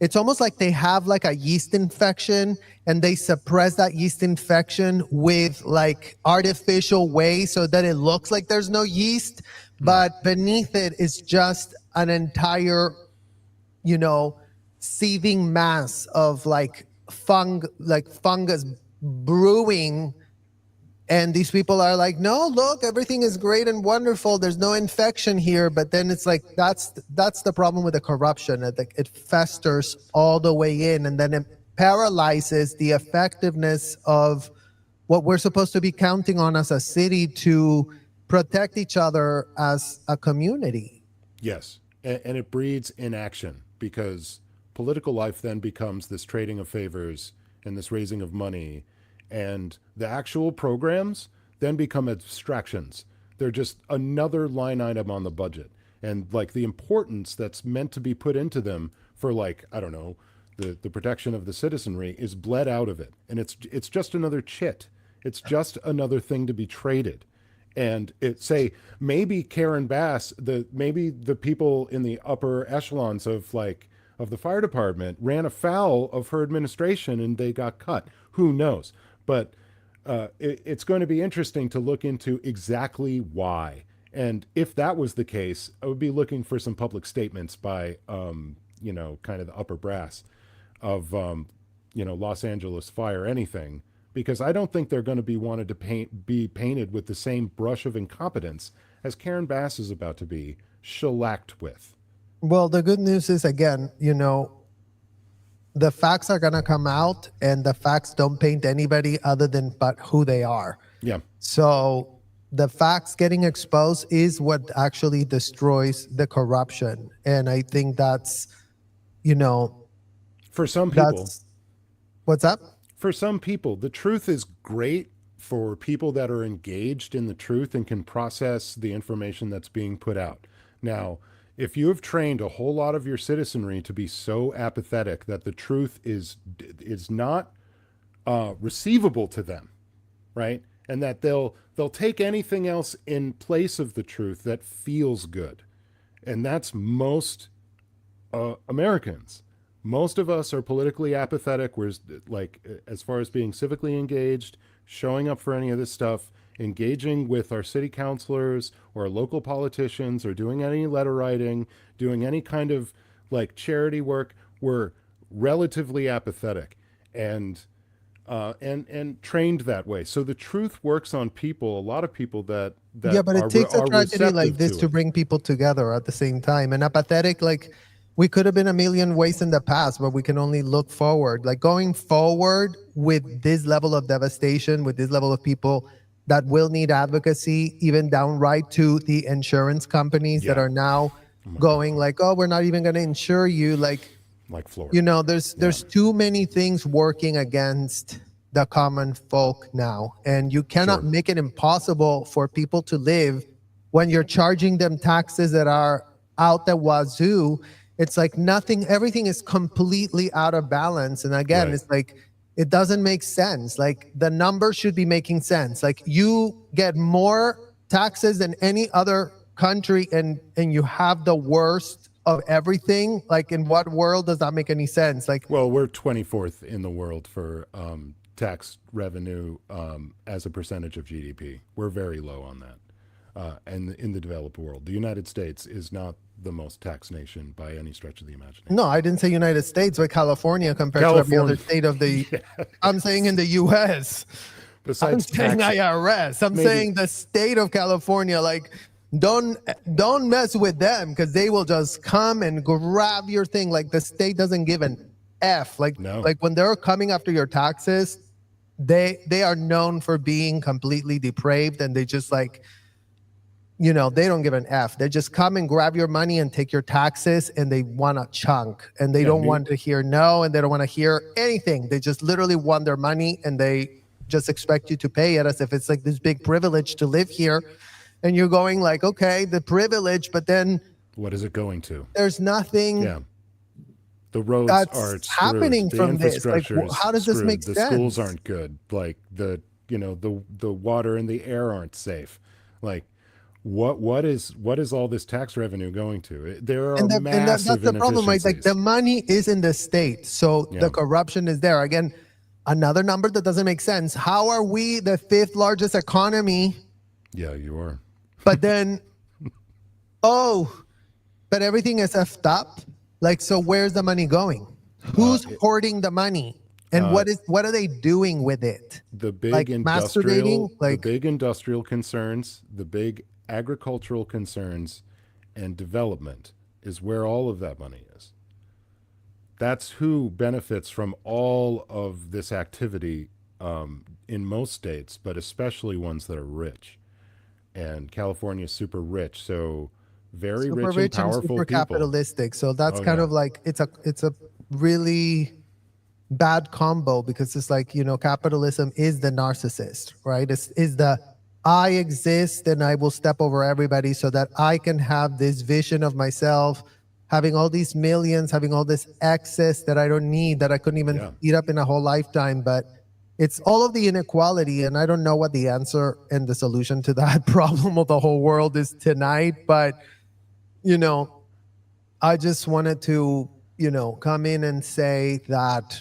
it's almost like they have like a yeast infection and they suppress that yeast infection with like artificial ways so that it looks like there's no yeast, but beneath it is just an entire, seething mass of like fungus brewing. And these people are like, no, look, everything is great and wonderful. There's no infection here. But then it's like, that's the problem with the corruption. It festers all the way in, and then it paralyzes the effectiveness of what we're supposed to be counting on as a city to protect each other as a community. Yes. And it breeds inaction, because political life then becomes this trading of favors and this raising of money. And the actual programs then become abstractions. They're just another line item on the budget. And like the importance that's meant to be put into them for, like, I don't know, the protection of the citizenry is bled out of it. And it's just another chit. It's just another thing to be traded. And maybe Karen Bass, maybe the people in the upper echelons of the fire department ran afoul of her administration and they got cut. Who knows? But it's going to be interesting to look into exactly why. And if that was the case, I would be looking for some public statements by, kind of the upper brass of, Los Angeles Fire, anything, because I don't think they're going to be wanted to be painted with the same brush of incompetence as Karen Bass is about to be shellacked with. Well, the good news is, again, the facts are going to come out, and the facts don't paint anybody other than but who they are. Yeah. So the facts getting exposed is what actually destroys the corruption. And I think that's, for some people, what's up? For some people, the truth is great for people that are engaged in the truth and can process the information that's being put out. Now, if you have trained a whole lot of your citizenry to be so apathetic that the truth is not receivable to them, right? And that they'll take anything else in place of the truth that feels good. And that's most Americans. Most of us are politically apathetic. We're like, as far as being civically engaged, showing up for any of this stuff, engaging with our city councilors or local politicians, or doing any letter writing, doing any kind of like charity work. We're relatively apathetic and trained that way. So the truth works on people, a lot of people that yeah, but it takes a tragedy like this to it. bring people together at the same time. And apathetic, like, we could have been a million ways in the past, but we can only look forward. Like, going forward with this level of devastation, with this level of people that will need advocacy, even downright to the insurance companies that are now going like, oh, we're not even going to insure you. Like Florida. There's too many things working against the common folk now. And you cannot make it impossible for people to live when you're charging them taxes that are out the wazoo. It's like everything is completely out of balance. And again, it's like, it doesn't make sense. Like, the numbers should be making sense. Like, you get more taxes than any other country, and you have the worst of everything. Like, in what world does that make any sense? Like, well, we're 24th in the world for tax revenue as a percentage of GDP. We're very low on that. And in the developed world, the United States is not the most taxed nation by any stretch of the imagination. No, I didn't say United States, but California compared to every other state of the, I'm saying in the U.S. Besides I'm saying IRS. I'm saying the state of California, like, don't mess with them, because they will just come and grab your thing. Like, the state doesn't give an F. Like, like when they're coming after your taxes, they are known for being completely depraved, and they just like, they don't give an F. They just come and grab your money and take your taxes, and they want a chunk, and they don't want to hear no, and they don't want to hear anything. They just literally want their money, and they just expect you to pay it as if it's like this big privilege to live here. And you're going like, okay, the privilege, but then what is it going to? there's nothing Yeah. The roads that's are screwed. happening The from this. Like, infrastructure is how does this screwed. make The sense? schools aren't good. Like the water and the air aren't safe. Like what is all this tax revenue going to? There are That's massive the problem, right? Like, the money is in the state, so Yeah. the corruption is there. Again, another number that doesn't make sense. How are we the 5th largest economy? Yeah, you are. But then, but everything is effed up. Like, so where's the money going? Who's hoarding the money? And what are they doing with it? The big Like masturbating? Like, the big industrial concerns, the big agricultural concerns, and development is where all of that money is. That's who benefits from all of this activity in most states, but especially ones that are rich. And California is super rich, so very super rich and rich and powerful super people. capitalistic. So that's Oh, kind yeah. of like it's a really bad combo, because it's like, capitalism is the narcissist, right? Is the I exist and I will step over everybody so that I can have this vision of myself, having all these millions, having all this excess that I don't need, that I couldn't even Yeah. eat up in a whole lifetime. But it's all of the inequality, and I don't know what the answer and the solution to that problem of the whole world is tonight. But I just wanted to come in and say that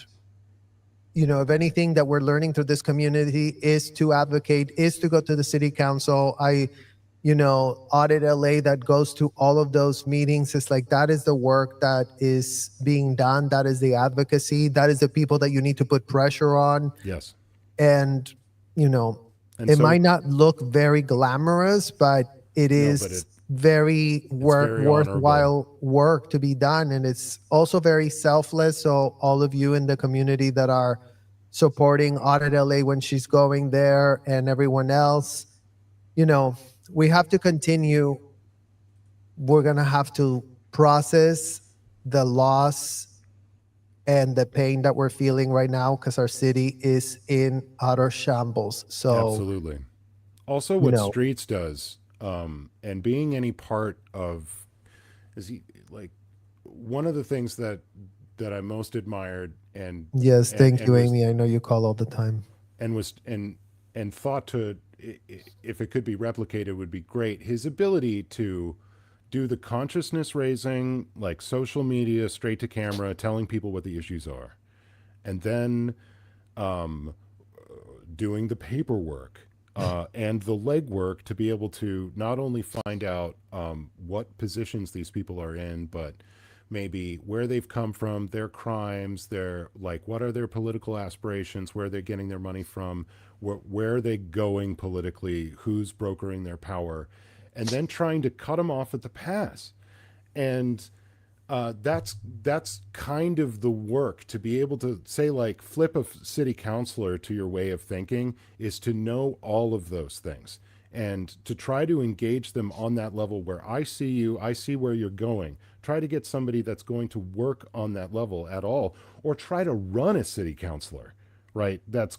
if anything that we're learning through this community is to advocate, is to go to the city council. Audit LA, that goes to all of those meetings. It's like, that is the work that is being done. That is the advocacy. That is the people that you need to put pressure on. Yes. And, And it so- might not look very glamorous, but it is but it- very very worthwhile work to be done. And it's also very selfless. So all of you in the community that are supporting Audit LA when she's going there, and everyone else, we have to continue. We're going to have to process the loss and the pain that we're feeling right now, because our city is in utter shambles. So Absolutely. Also, what Streets does, and being any part of, one of the things that I most admired and yes, thank and you, was- Amy. I know you call all the time. and was and thought to, if it could be replicated, would be great. His ability to do the consciousness raising, like social media, straight to camera, telling people what the issues are, and then doing the paperwork and the legwork to be able to not only find out what positions these people are in, but maybe where they've come from, their crimes, what are their political aspirations, where they're getting their money from, where are they going politically, who's brokering their power, and then trying to cut them off at the pass. And that's kind of the work, to be able to say, like, flip a city councilor to your way of thinking, is to know all of those things and to try to engage them on that level where I see you, I see where you're going. Try to get somebody that's going to work on that level at all, or try to run a city councilor, right? That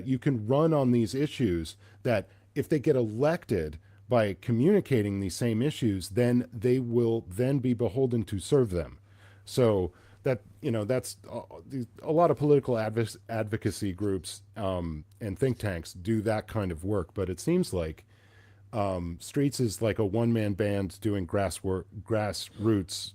you can run on these issues, that if they get elected by communicating these same issues, then they will then be beholden to serve them. So that, that's a lot of political advocacy groups and think tanks do that kind of work. But it seems like Streets is like a one-man band doing grassroots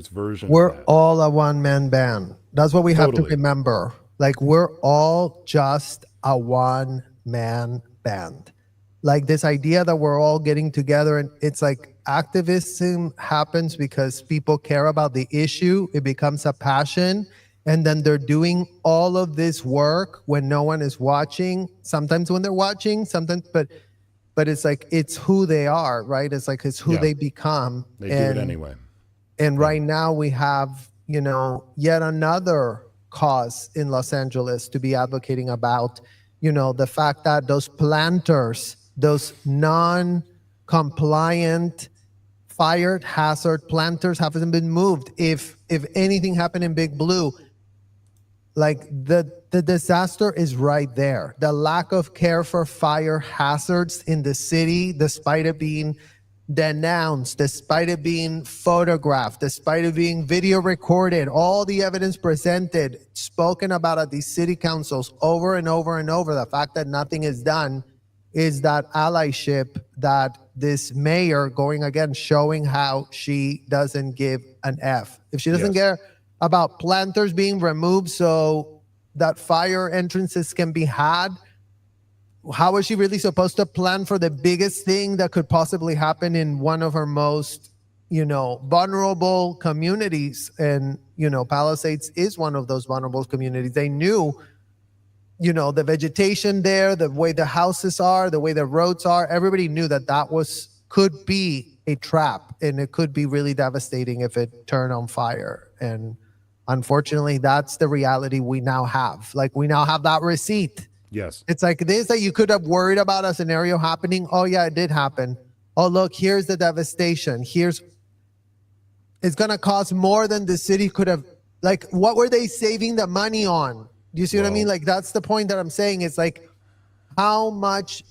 version We're of that. all a one-man band. That's what we have to Totally. remember. Like, we're all just a one-man band. Like, this idea that we're all getting together, and it's like activism happens because people care about the issue. It becomes a passion. And then they're doing all of this work when no one is watching. Sometimes when they're watching, sometimes, but it's like, it's who they are, right? It's like, it's who Yeah. they become. They do it anyway. And right now we have, yet another cause in Los Angeles to be advocating about, the fact that those planters, those non-compliant fire hazard planters haven't been moved. If anything happened in Big Blue, Like the disaster is right there. The lack of care for fire hazards in the city, despite it being denounced, despite it being photographed, despite it being video recorded, all the evidence presented, spoken about at these city councils over and over and over, the fact that nothing is done is that allyship that this mayor going again, showing how she doesn't give an F. If she doesn't care about planters being removed so that fire entrances can be had, how is she really supposed to plan for the biggest thing that could possibly happen in one of her most, vulnerable communities? And, Palisades is one of those vulnerable communities. They knew, the vegetation there, the way the houses are, the way the roads are, everybody knew that could be a trap, and it could be really devastating if it turned on fire. And unfortunately, that's the reality we now have. Like, we now have that receipt. Yes. It's like this that you could have worried about a scenario happening. Oh, yeah, it did happen. Oh, look, here's the devastation. It's going to cost more than the city could have. Like, what were they saving the money on? Do you see what I mean? Like, that's the point that I'm saying. It's like, how much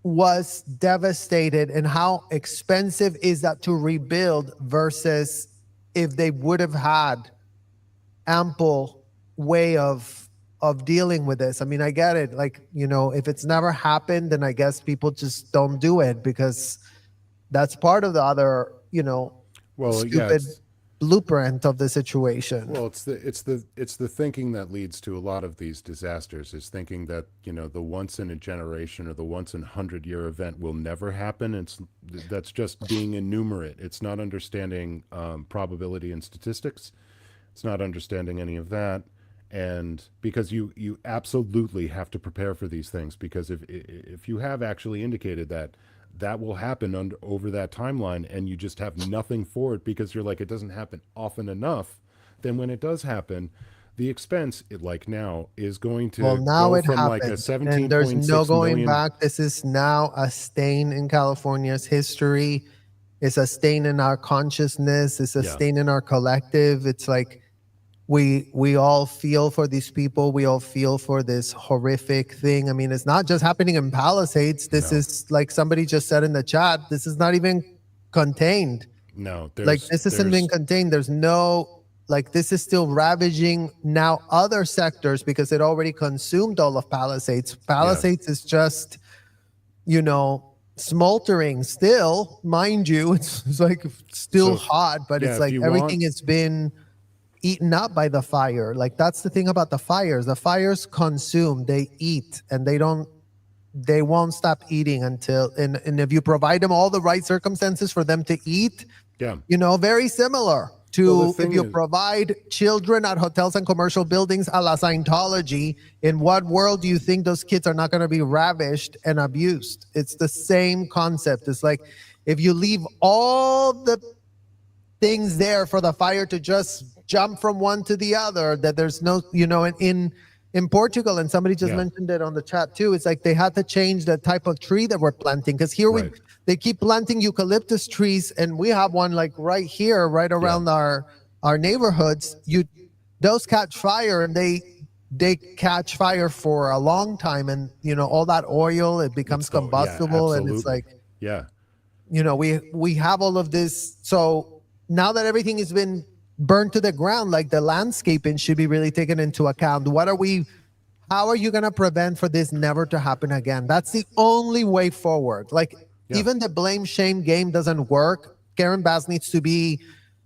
was devastated and how expensive is that to rebuild versus if they would have had ample way of dealing with this. I mean, I get it. Like, if it's never happened, then I guess people just don't do it because that's part of the other, stupid blueprint of the situation. Well, it's the thinking that leads to a lot of these disasters, is thinking that, the once in a generation or the once in 100-year event will never happen. That's just being innumerate. It's not understanding probability and statistics. It's not understanding any of that. And because you absolutely have to prepare for these things, because if you have actually indicated that will happen over that timeline and you just have nothing for it because you're like, it doesn't happen often enough, then when it does happen, the expense, like now, is going to now go it from happened, like a 17.6 and there's no going million. back. This is now a stain in California's history. It's a stain in our consciousness. It's a stain in our collective. It's like, we all feel for these people. We all feel for this horrific thing. I mean, it's not just happening in Palisades. This is, like somebody just said in the chat, this is not even contained. No, this isn't being contained. There's no, this is still ravaging now other sectors because it already consumed all of Palisades. Palisades is just, smoldering still, mind you. It's like still hot, but it's like everything has been eaten up by the fire. Like, that's the thing about the fires. The fires consume, they eat, and they won't stop eating until, and if you provide them all the right circumstances for them to eat, very similar to if you provide children at hotels and commercial buildings a la Scientology, in what world do you think those kids are not going to be ravished and abused? It's the same concept. It's like, if you leave all the things there for the fire to just jump from one to the other, that there's no, in Portugal, and somebody just mentioned it on the chat too, it's like they had to change the type of tree that we're planting, because here they keep planting eucalyptus trees, and we have one like right here, right around our neighborhoods. Those catch fire, and they catch fire for a long time, and all that oil, it becomes combustible, and it's like we have all of this. So now that everything has been burned to the ground, like, the landscaping should be really taken into account. How are you going to prevent for this never to happen again? That's the only way forward. Even the blame shame game doesn't work. Karen Bass needs to be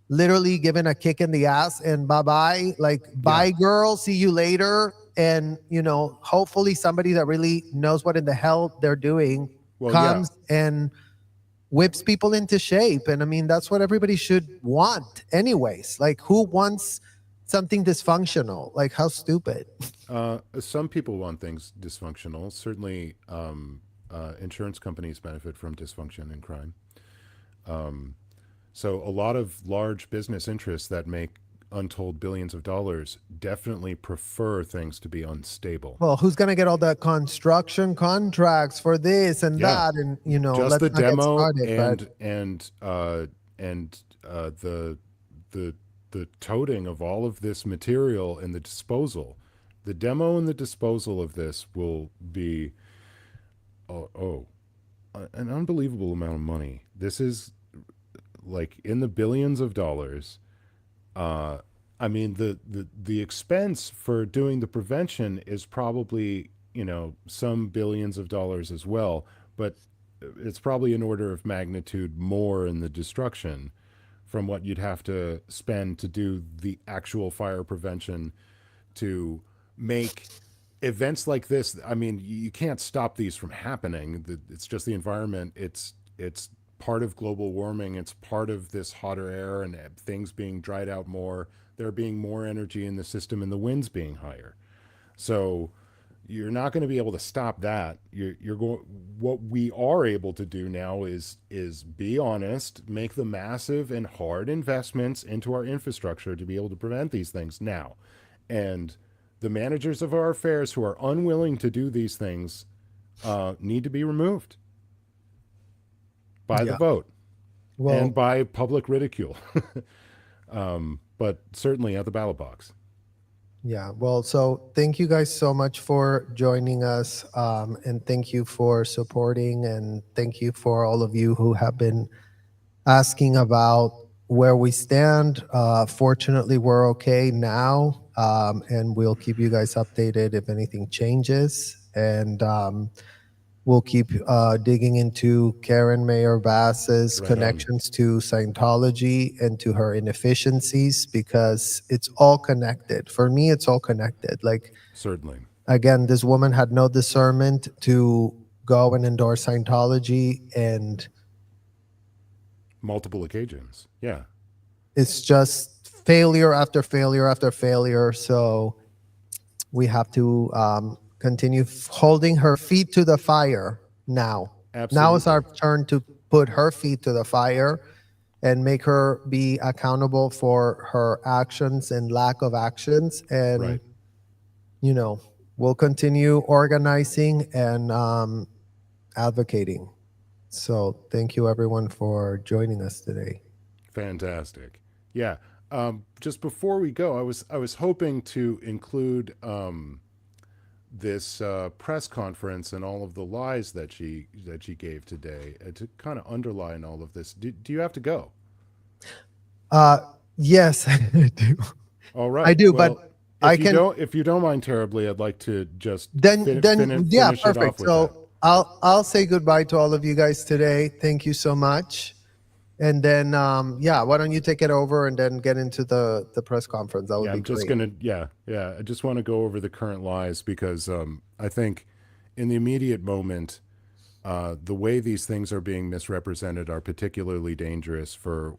literally given a kick in the ass and bye-bye. Bye girl, see you later. And, hopefully somebody that really knows what in the hell they're doing comes and whips people into shape. And I mean, that's what everybody should want anyways. Who wants something dysfunctional? How stupid. Some people want things dysfunctional. Certainly, insurance companies benefit from dysfunction and crime. So a lot of large business interests that make untold billions of dollars definitely prefer things to be unstable. Well, who's going to get all the construction contracts for this and that? And, just let's the not demo get started, and the the toting of all of this material and the disposal. The demo and the disposal of this will be an unbelievable amount of money. This is like in the billions of dollars. I mean, the expense for doing the prevention is probably, some billions of dollars as well, but it's probably an order of magnitude more in the destruction from what you'd have to spend to do the actual fire prevention, to make events like this. I mean, you can't stop these from happening. It's just the environment. It's part of global warming. It's part of this hotter air and things being dried out more. There being more energy in the system and the winds being higher. So you're not going to be able to stop that. You're going. What we are able to do now is be honest, make the massive and hard investments into our infrastructure to be able to prevent these things now. And the managers of our affairs who are unwilling to do these things need to be removed by the vote and by public ridicule. But certainly at the ballot box. Yeah, well, so thank you guys so much for joining us, and thank you for supporting, and thank you for all of you who have been asking about where we stand. Fortunately, we're okay now, and we'll keep you guys updated if anything changes, and we'll keep digging into Karen Mayer Bass's connections to Scientology and to her inefficiencies, because it's all connected. For me, it's all connected. Like, certainly, again, this woman had no discernment to go and endorse Scientology, and multiple occasions. Yeah. It's just failure after failure after failure. So we have to continue holding her feet to the fire now. Absolutely. Now is our turn to put her feet to the fire and make her be accountable for her actions and lack of actions. And, we'll continue organizing and advocating. So thank you, everyone, for joining us today. Fantastic. Yeah. Just before we go, I was hoping to include this press conference and all of the lies that she gave today to kind of underline all of this. Do you have to go? Yes, I do. All right. I do, well, but if you don't mind terribly, I'd like to just finish perfect. It off with so that. I'll say goodbye to all of you guys today. Thank you so much. And then, why don't you take it over and then get into the press conference? That would be great. I just want to go over the current lies because I think in the immediate moment, the way these things are being misrepresented are particularly dangerous for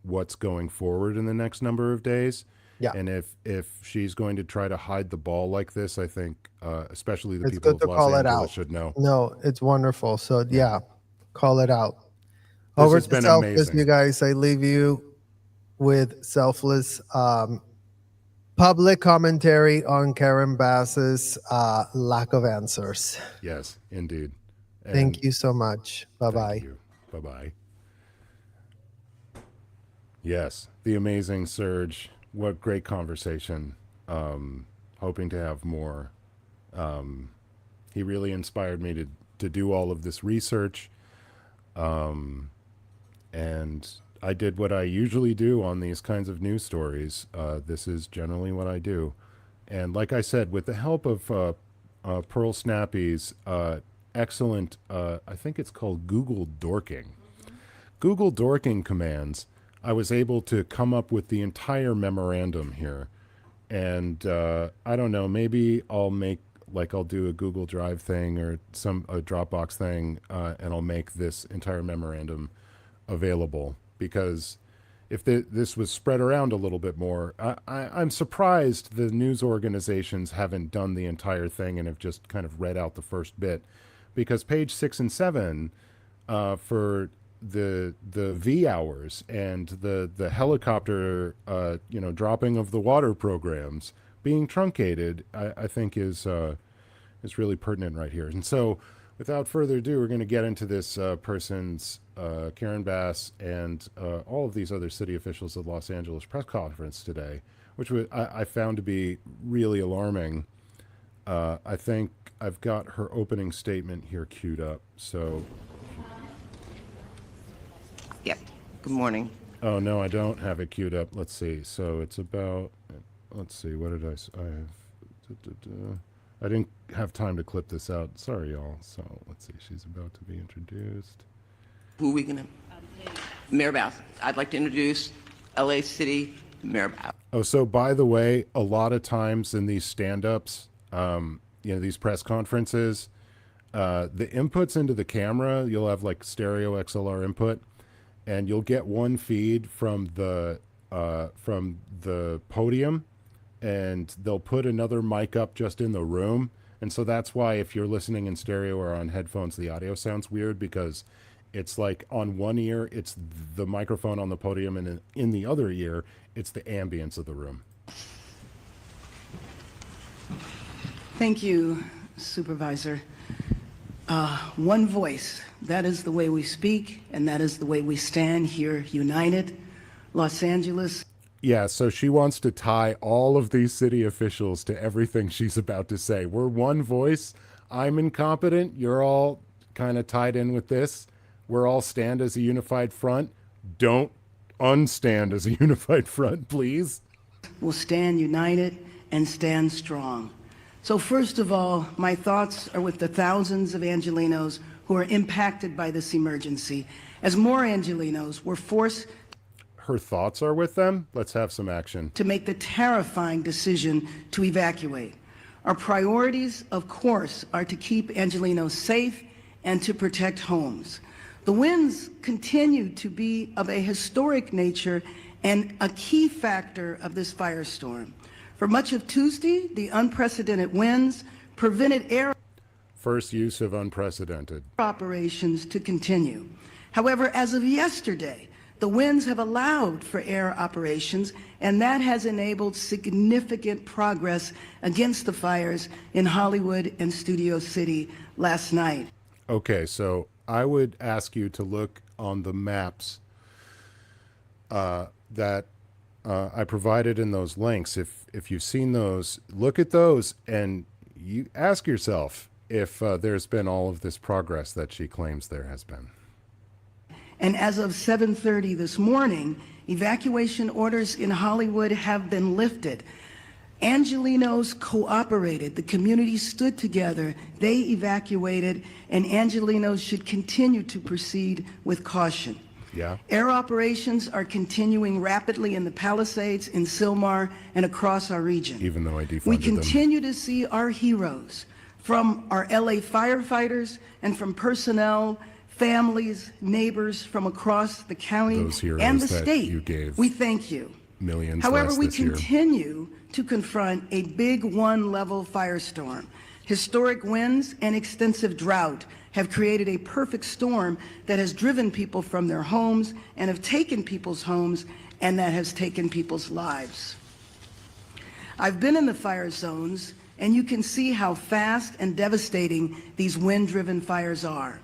what's going forward in the next number of days. Yeah. And if she's going to try to hide the ball like this, I think especially the It's people good of to call Los it Angeles out. should know. No, it's wonderful. So call it out. This Over has to been Selfless, amazing. you guys. I leave you with Selfless public commentary on Karen Bass's lack of answers. Yes, indeed. Thank you so much. Bye-bye. Bye-bye. Yes, the amazing Serge. What great conversation. Hoping to have more. He really inspired me to do all of this research. And I did what I usually do on these kinds of news stories. This is generally what I do. And like I said, with the help of Pearl Snappy's excellent, I think it's called Google Dorking. Google Dorking commands, I was able to come up with the entire memorandum here. And I don't know, maybe I'll do a Google Drive thing or a Dropbox thing, and I'll make this entire memorandum available, because if this was spread around a little bit more, I'm surprised the news organizations haven't done the entire thing and have just kind of read out the first bit, because page 6 and 7 for the V hours and the helicopter dropping of the water programs being truncated, I think is really pertinent right here. And so without further ado, we're going to get into this person's, Karen Bass, and all of these other city officials at Los Angeles press conference today, which I found to be really alarming. I think I've got her opening statement here queued up. So, yep. Good morning. oh no, I don't have it queued up. Let's see. So it's about. Let's see. What did I have? I didn't have time to clip this out. Sorry, y'all. So let's see. She's about to be introduced. Who are we gonna? Mayor Bass. I'd like to introduce LA City Mayor Bass. Oh, so by the way, a lot of times in these stand-ups, these press conferences, the inputs into the camera, you'll have like stereo XLR input, and you'll get one feed from the podium, and they'll put another mic up just in the room. And so that's why if you're listening in stereo or on headphones, the audio sounds weird, because it's like on one ear, it's the microphone on the podium, and in the other ear, it's the ambience of the room. Thank you, Supervisor. One voice, that is the way we speak, and that is the way we stand here united. Los Angeles. Yeah, so she wants to tie all of these city officials to everything she's about to say. We're one voice. I'm incompetent. You're all kind of tied in with this. We're all stand as a unified front. Don't unstand as a unified front, please. Will stand united and stand strong. So first of all, my thoughts are with the thousands of Angelenos who are impacted by this emergency. As more Angelenos were forced Her thoughts are with them. Let's have some action. to make the terrifying decision to evacuate. Our priorities, of course, are to keep Angelenos safe and to protect homes. The winds continue to be of a historic nature and a key factor of this firestorm. For much of Tuesday, the unprecedented winds prevented air First use of unprecedented. operations to continue. However, as of yesterday, the winds have allowed for air operations, and that has enabled significant progress against the fires in Hollywood and Studio City last night. Okay, so I would ask you to look on the maps that I provided in those links. If you've seen those, look at those and you ask yourself if there's been all of this progress that she claims there has been. And as of 7:30 this morning, evacuation orders in Hollywood have been lifted. Angelenos cooperated. The community stood together. They evacuated, and Angelenos should continue to proceed with caution. Yeah. Air operations are continuing rapidly in the Palisades, in Sylmar, and across our region. Even though I defunded We them. continue to see our heroes, from our LA firefighters and from personnel, families, neighbors from across the county Those heroes and the that state. you gave We thank you. millions However, less we this year. continue to confront a big one-level firestorm. Historic winds and extensive drought have created a perfect storm that has driven people from their homes and have taken people's homes, and that has taken people's lives. I've been in the fire zones, and you can see how fast and devastating these wind-driven fires are.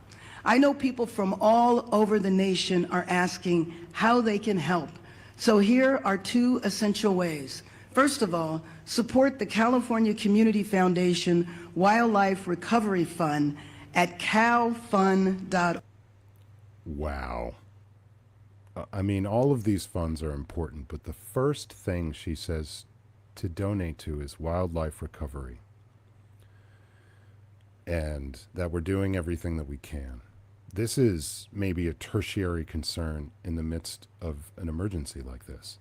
I know people from all over the nation are asking how they can help. So here are two essential ways. First of all, support the California Community Foundation Wildlife Recovery Fund at calfund.org. Wow. I mean, all of these funds are important, but the first thing she says to donate to is wildlife recovery. And that we're doing everything that we can. This is maybe a tertiary concern in the midst of an emergency like this.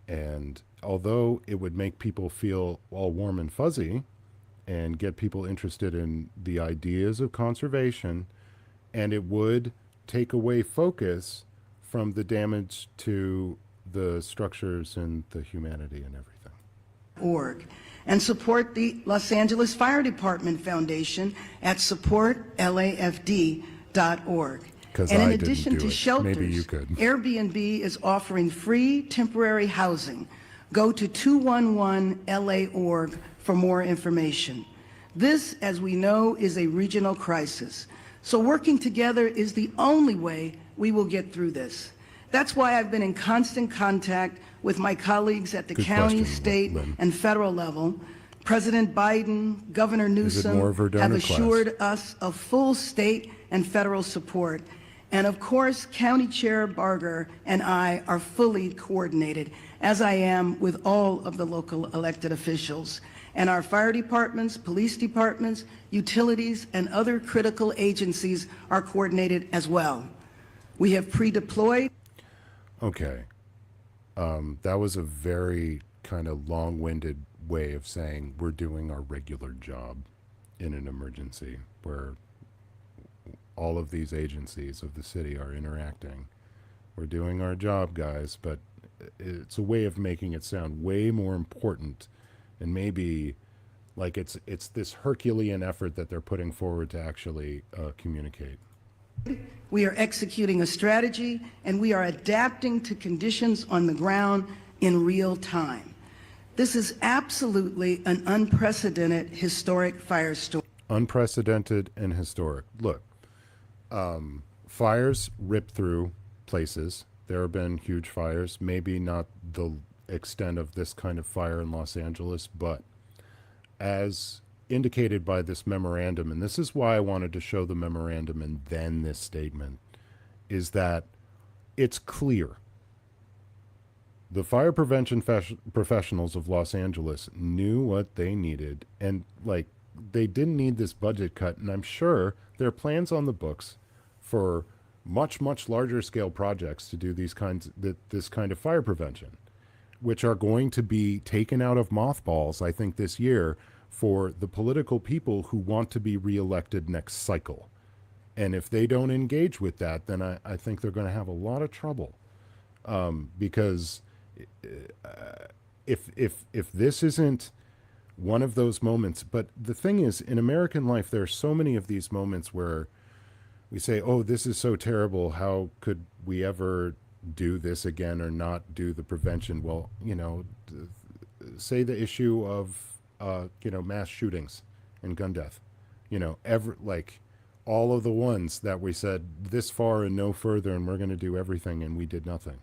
And although it would make people feel all warm and fuzzy and get people interested in the ideas of conservation, and it would take away focus from the damage to the structures and the humanity and everything. And support the Los Angeles Fire Department Foundation at supportlafd.org. Because And I in didn't addition do to it. shelters, Maybe you could. Airbnb is offering free temporary housing. Go to 211LA.org for more information. This, as we know, is a regional crisis. So working together is the only way we will get through this. That's why I've been in constant contact with my colleagues at the Good county, question, state, Lynn. and federal level. President Biden, Governor Newsom more of her donor have class? assured us of full state and federal support. And of course, County Chair Barger and I are fully coordinated, as I am with all of the local elected officials. And our fire departments, police departments, utilities, and other critical agencies are coordinated as well. We have pre-deployed. Okay. That was a very kind of long-winded way of saying we're doing our regular job in an emergency where all of these agencies of the city are interacting. We're doing our job, guys, but it's a way of making it sound way more important, and maybe like it's this Herculean effort that they're putting forward to actually communicate. We are executing a strategy, and we are adapting to conditions on the ground in real time. This is absolutely an unprecedented historic firestorm. Unprecedented and historic. Look, fires rip through places. There have been huge fires, maybe not the extent of this kind of fire in Los Angeles, but as indicated by this memorandum, and this is why I wanted to show the memorandum and then this statement, is that it's clear. The fire prevention professionals of Los Angeles knew what they needed, and like they didn't need this budget cut, and I'm sure there are plans on the books for much larger scale projects to do this kind of fire prevention, which are going to be taken out of mothballs, I think, this year for the political people who want to be reelected next cycle. And if they don't engage with that, then I think they're going to have a lot of trouble, because if this isn't one of those moments, but the thing is, in American life, there are so many of these moments where we say, oh, this is so terrible. How could we ever do this again or not do the prevention? Well, say the issue of, mass shootings and gun death, all of the ones that we said this far and no further, and we're going to do everything, and we did nothing.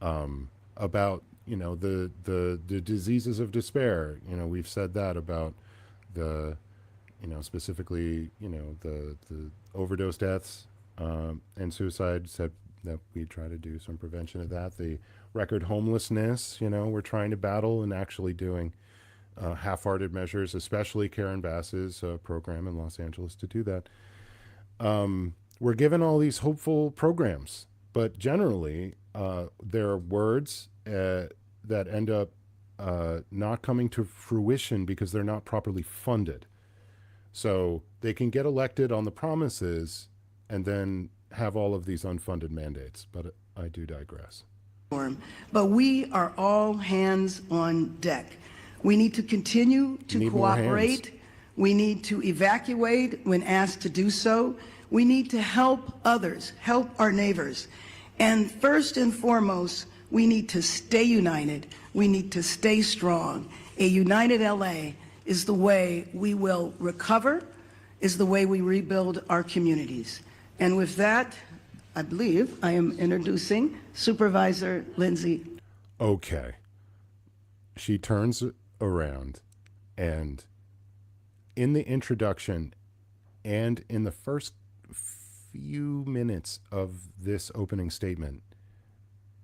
About, the diseases of despair, we've said that about the, specifically, the overdose deaths and suicide, said that we try to do some prevention of that. The record homelessness, we're trying to battle and actually doing half-hearted measures, especially Karen Bass's program in Los Angeles to do that. We're given all these hopeful programs, but generally there are words that end up not coming to fruition because they're not properly funded. So they can get elected on the promises and then have all of these unfunded mandates, but I do digress. But we are all hands on deck. We need to continue to cooperate. We need to evacuate when asked to do so. We need to help others, help our neighbors. And first and foremost, we need to stay united. We need to stay strong. A united LA is the way we will recover, is the way we rebuild our communities. And with that, I believe I am introducing Supervisor Lindsay. Okay. She turns around, and in the introduction and in the first few minutes of this opening statement,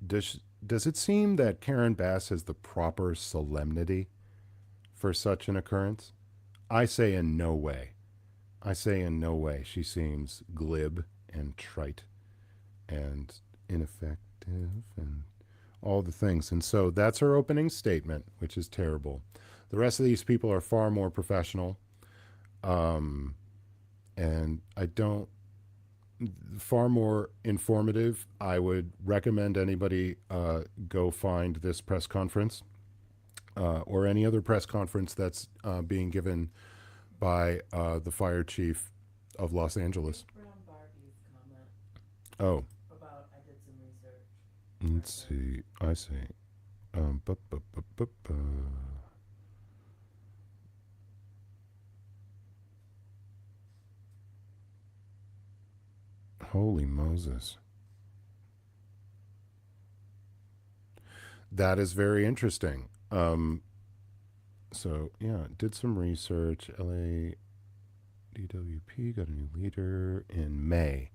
does it seem that Karen Bass has the proper solemnity for such an occurrence? I say in no way. I say in no way. She seems glib and trite and ineffective and all the things. And so that's her opening statement, which is terrible. The rest of these people are far more professional. And far more informative. I would recommend anybody go find this press conference or any other press conference that's being given by the fire chief of Los Angeles. Brown Barbie's comment Oh, about I did some research. let's see. I see. Holy Moses. That is very interesting. So yeah, did some research. LA DWP got a new leader in May.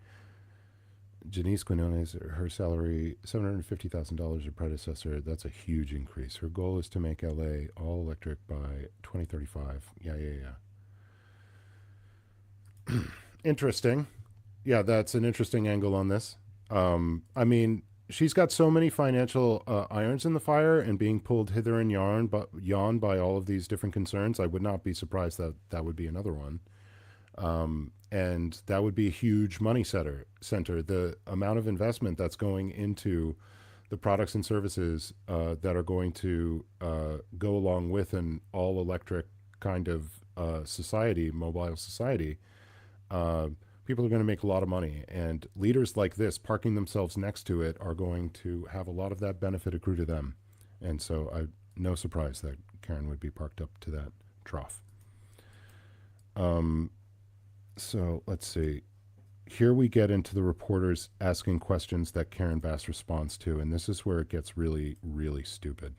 Janice Quinones, her salary $750,000. Her predecessor. That's a huge increase. Her goal is to make LA all electric by 2035. Yeah. Interesting. Yeah, that's an interesting angle on this. I mean, she's got so many financial irons in the fire and being pulled hither and yon by all of these different concerns. I would not be surprised that that would be another one. And that would be a huge money center. The amount of investment that's going into the products and services that are going to go along with an all electric kind of society, mobile society, people are going to make a lot of money, and leaders like this parking themselves next to it are going to have a lot of that benefit accrue to them. And so no surprise that Karen would be parked up to that trough. So let's see. Here we get into the reporters asking questions that Karen Bass responds to, and this is where it gets really, really stupid.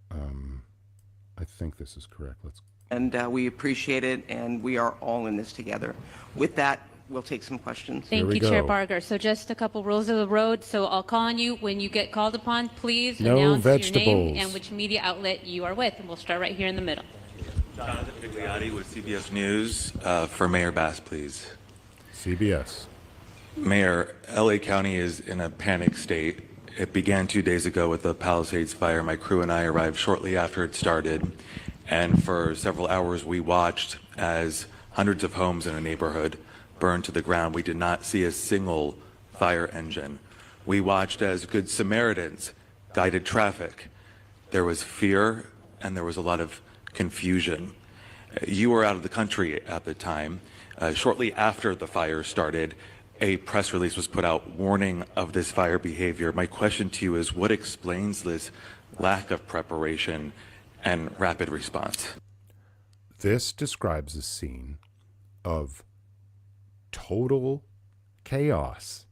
I think this is correct. And we appreciate it, and we are all in this together. With that, we'll take some questions. Thank you, Chair Barger. So just a couple rules of the road. So I'll call on you when you get called upon. Please announce your name and which media outlet you are with. And we'll start right here in the middle. Jonathan Pigliotti with CBS News. For Mayor Bass, please. CBS. Mayor, LA County is in a panic state. It began 2 days ago with the Palisades fire. My crew and I arrived shortly after it started. And for several hours, we watched as hundreds of homes in a neighborhood burned to the ground. We did not see a single fire engine. We watched as Good Samaritans guided traffic. There was fear and there was a lot of confusion. You were out of the country at the time. Shortly after the fire started, a press release was put out warning of this fire behavior. My question to you is, what explains this lack of preparation and rapid response? This describes a scene of total chaos.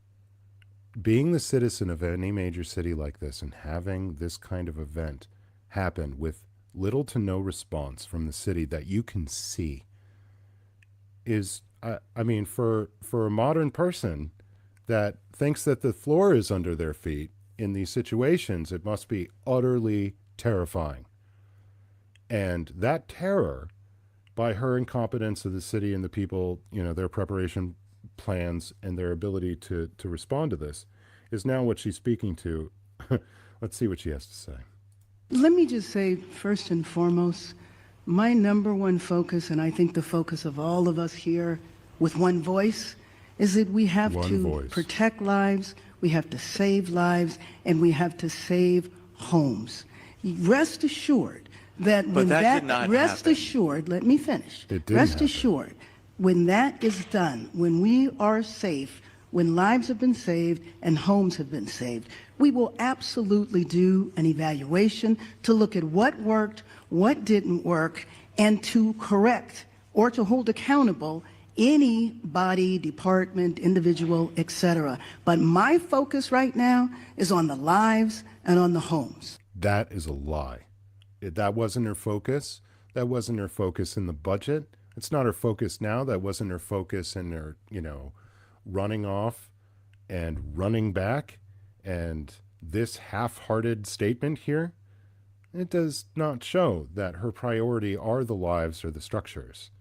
Being the citizen of any major city like this and having this kind of event happen with little to no response from the city that you can see is, I mean, for a modern person that thinks that the floor is under their feet in these situations, it must be utterly terrifying. And that terror, by her incompetence of the city and the people, you know, their preparation plans and their ability to respond to this, is now what she's speaking to. Let's see what she has to say. Let me just say, first and foremost, my number one focus, and I think the focus of all of us here with one voice, is that we have to protect lives, we have to save lives, and we have to save homes. Rest assured that when rest assured, let me finish. Rest assured, when that is done, when we are safe, when lives have been saved and homes have been saved, we will absolutely do an evaluation to look at what worked, what didn't work, and to correct or to hold accountable any body, department, individual, etc. But my focus right now is on the lives and on the homes. That is a lie. That wasn't her focus. That wasn't her focus in the budget. It's not her focus now. That wasn't her focus in her, you know, running off and running back. And this half-hearted statement here, it does not show that her priority are the lives or the structures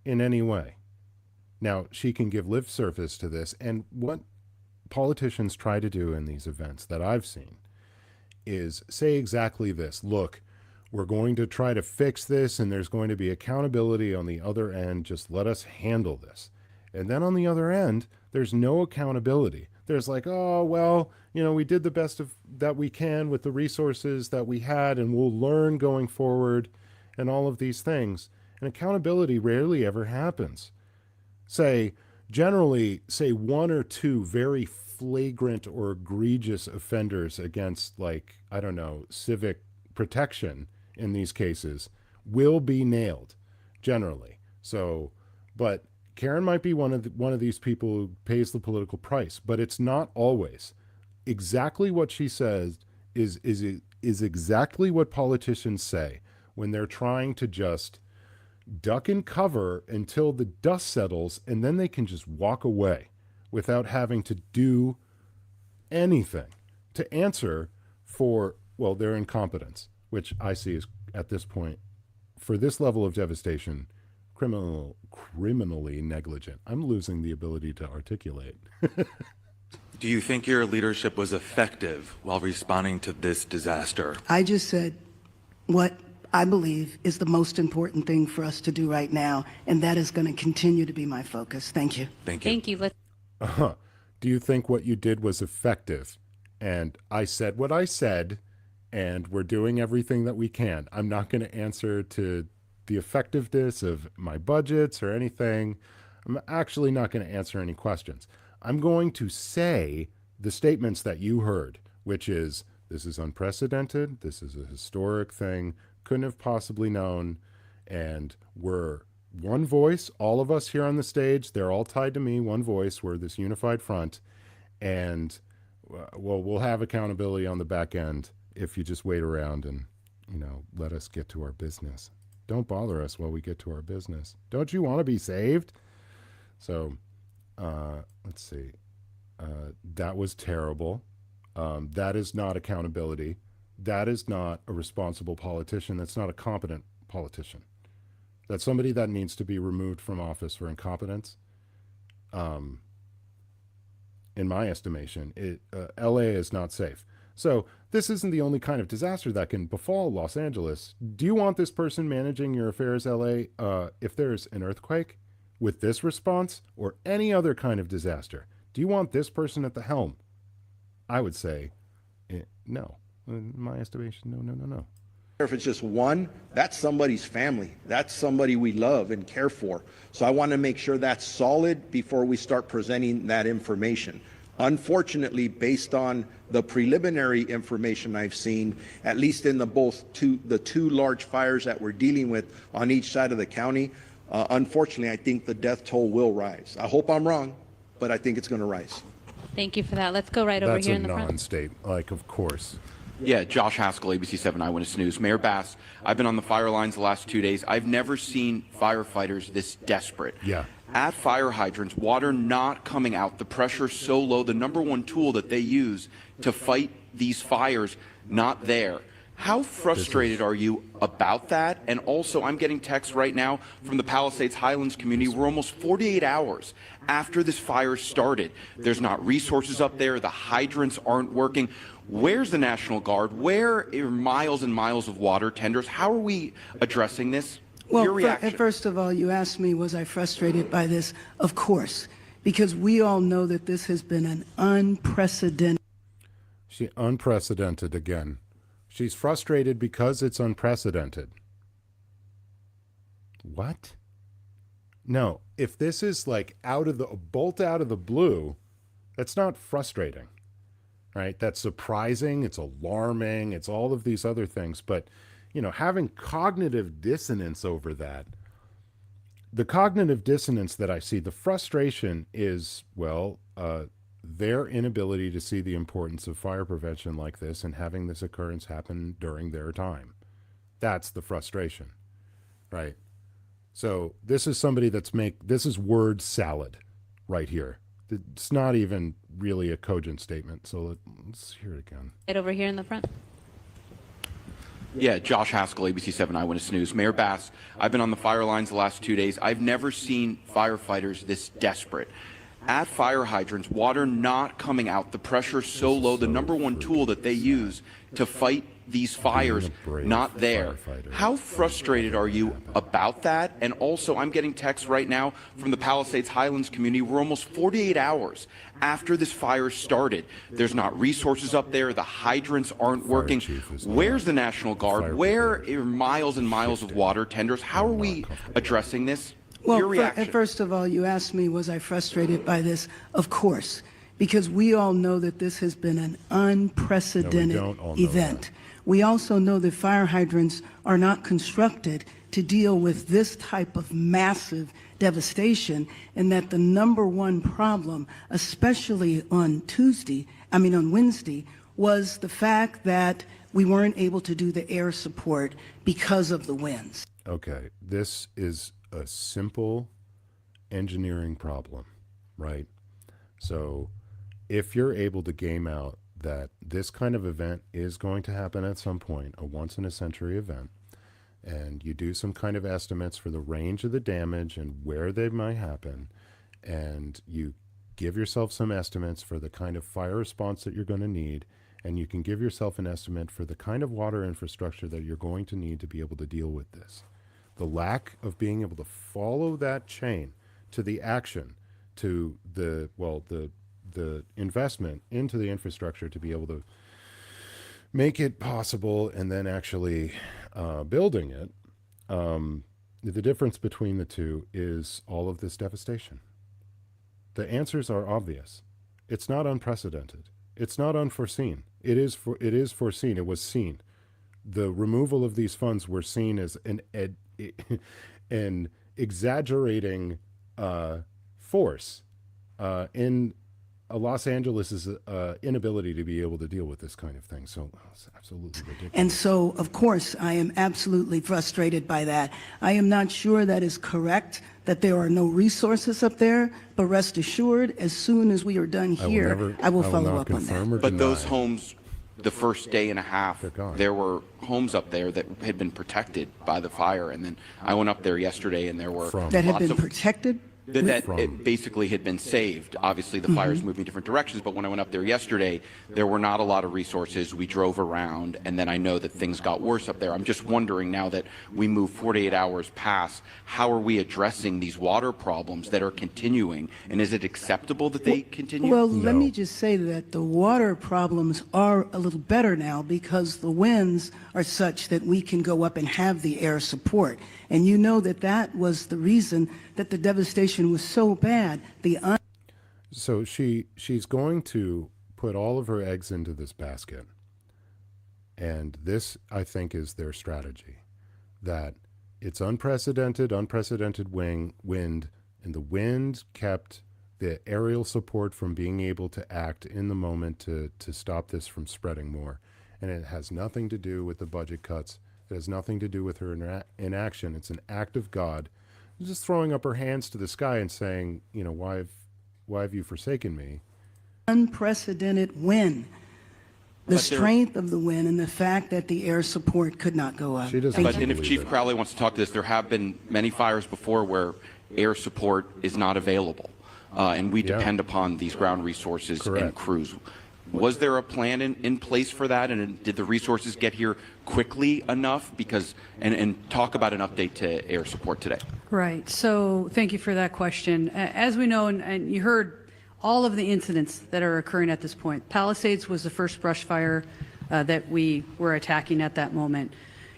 in any way. Now, she can give lip service to this, and what politicians try to do in these events that I've seen is say exactly this: look, we're going to try to fix this, and there's going to be accountability on the other end. Just let us handle this. And then on the other end, there's no accountability. There's like, oh, well, you know, we did the best that we can with the resources that we had, and we'll learn going forward, and all of these things. And accountability rarely ever happens. Generally, one or two very flagrant or egregious offenders against, like, I don't know, civic protection in these cases will be nailed generally. So, but Karen might be one of these people who pays the political price, but it's not always. Exactly what she says is exactly what politicians say when they're trying to just duck and cover until the dust settles, and then they can just walk away without having to do anything to answer for, well, their incompetence, which I see is, at this point, for this level of devastation, criminally negligent. I'm losing the ability to articulate. Do you think your leadership was effective while responding to this disaster? I just said what I believe is the most important thing for us to do right now, and that is going to continue to be my focus. Thank you. Thank you. Thank you. Do you think what you did was effective? And I said what I said, and we're doing everything that we can. I'm not going to answer to the effectiveness of my budgets or anything. I'm actually not going to answer any questions. I'm going to say the statements that you heard, which is, this is unprecedented, this is a historic thing, couldn't have possibly known, and we're one voice, all of us here on the stage, they're all tied to me, one voice, we're this unified front, and well, we'll have accountability on the back end if you just wait around and, let us get to our business. Don't bother us while we get to our business. Don't you want to be saved? So, let's see. That was terrible. That is not accountability. That is not a responsible politician. That's not a competent politician. That's somebody that needs to be removed from office for incompetence. In my estimation, LA is not safe. So this isn't the only kind of disaster that can befall Los Angeles. Do you want this person managing your affairs, LA, if there's an earthquake with this response or any other kind of disaster? Do you want this person at the helm? I would say no. In my estimation, no. If it's just one, that's somebody's family. That's somebody we love and care for. So I want to make sure that's solid before we start presenting that information. Unfortunately, based on the preliminary information I've seen, at least in the two large fires that we're dealing with on each side of the county, unfortunately, I think the death toll will rise. I hope I'm wrong, but I think it's going to rise. Thank you for that. Let's go right over here in the front. That's a non-state, of course. Yeah, Josh Haskell, ABC 7 Eyewitness News. Mayor Bass, I've been on the fire lines the last 2 days. I've never seen firefighters this desperate. Yeah. At fire hydrants, water not coming out, the pressure so low, the number one tool that they use to fight these fires, not there. How frustrated are you about that? And also, I'm getting texts right now from the Palisades Highlands community. We're almost 48 hours after this fire started. There's not resources up there. The hydrants aren't working. Where's the National Guard? Where are miles and miles of water tenders? How are we addressing this? Well, Your reaction. First of all, you asked me, was I frustrated by this? Of course, because we all know that this has been an unprecedented. Unprecedented again. She's frustrated because it's unprecedented. What? No, if this is like a bolt out of the blue, that's not frustrating, right? That's surprising. It's alarming. It's all of these other things. But, having cognitive dissonance over that, the cognitive dissonance that I see, the frustration is, their inability to see the importance of fire prevention like this and having this occurrence happen during their time. That's the frustration, right? So this is somebody this is word salad right here. It's not even really a cogent statement. So let's hear it again. Right over here in the front. Yeah, Josh Haskell, ABC 7 Eyewitness News. Mayor Bass, I've been on the fire lines the last 2 days. I've never seen firefighters this desperate. At fire hydrants, water not coming out, the pressure so low, the number one tool that they use to fight these fires, not there. How frustrated are you about that? And also, I'm getting texts right now from the Palisades Highlands community. We're almost 48 hours after this fire started. There's not resources up there. The hydrants aren't working. Where's the National Guard? Where are miles and miles of water tenders? How are we addressing this? Well, Your reaction. First of all, you asked me, was I frustrated by this? Of course, because we all know that this has been an unprecedented event. We also know that fire hydrants are not constructed to deal with this type of massive devastation, and that the number one problem, especially on Wednesday, was the fact that we weren't able to do the air support because of the winds. Okay, this is a simple engineering problem, right? So if you're able to game out that this kind of event is going to happen at some point, a once-in-a-century event, and you do some kind of estimates for the range of the damage and where they might happen, and you give yourself some estimates for the kind of fire response that you're going to need, and you can give yourself an estimate for the kind of water infrastructure that you're going to need to be able to deal with this. The lack of being able to follow that chain to the action, to the investment into the infrastructure to be able to make it possible and then actually building it, the difference between the two is all of this devastation. The answers are obvious. It's not unprecedented. It's not unforeseen. It is foreseen. It was seen. The removal of these funds were seen as an exaggerating force in Los Angeles' inability to be able to deal with this kind of thing. So it's absolutely ridiculous. And so, of course, I am absolutely frustrated by that. I am not sure that is correct, that there are no resources up there, but rest assured, as soon as we are done here, I will follow up on that. But those homes, the first day and a half, there were homes up there that had been protected by the fire. And then I went up there yesterday and there were that had been protected? That it basically had been saved. Obviously, the fire's moving different directions, but when I went up there yesterday, there were not a lot of resources. We drove around, and then I know that things got worse up there. I'm just wondering, now that we move 48 hours past, how are we addressing these water problems that are continuing, and is it acceptable that they continue? Well, let me just say that the water problems are a little better now because the winds are such that we can go up and have the air support. And you know that that was the reason that the devastation was so bad. So she's going to put all of her eggs into this basket. And this, I think, is their strategy. That it's unprecedented wind, and the wind kept the aerial support from being able to act in the moment to stop this from spreading more. And it has nothing to do with the budget cuts. It has nothing to do with her inaction. It's an act of God, just throwing up her hands to the sky and saying, you know, why have you forsaken me? Unprecedented wind. The strength of the wind and the fact that the air support could not go up. And if Chief Crowley wants to talk to this, there have been many fires before where air support is not available, and we depend upon these ground resources and crews. Was there a plan in place for that, and did the resources get here quickly enough? Because and talk about an update to air support today. Right. So thank you for that question. As we know, and you heard all of the incidents that are occurring at this point. Palisades was the first brush fire that we were attacking at that moment.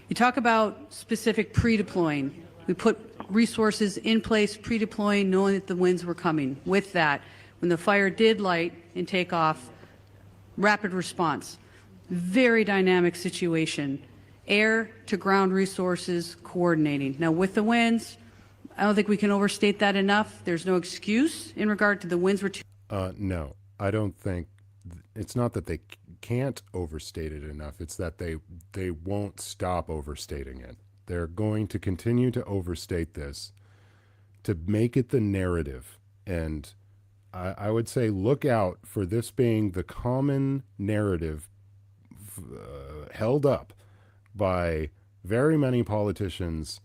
You talk about specific pre-deploying. We put resources in place, pre-deploying, knowing that the winds were coming. With that, when the fire did light and take off, rapid response, very dynamic situation, air to ground resources coordinating. Now with the winds, I don't think we can overstate that enough. There's no excuse in regard to the winds were too. No, I don't think, it's not that they can't overstate it enough. It's that they won't stop overstating it. They're going to continue to overstate this to make it the narrative. And I would say look out for this being the common narrative held up by very many politicians,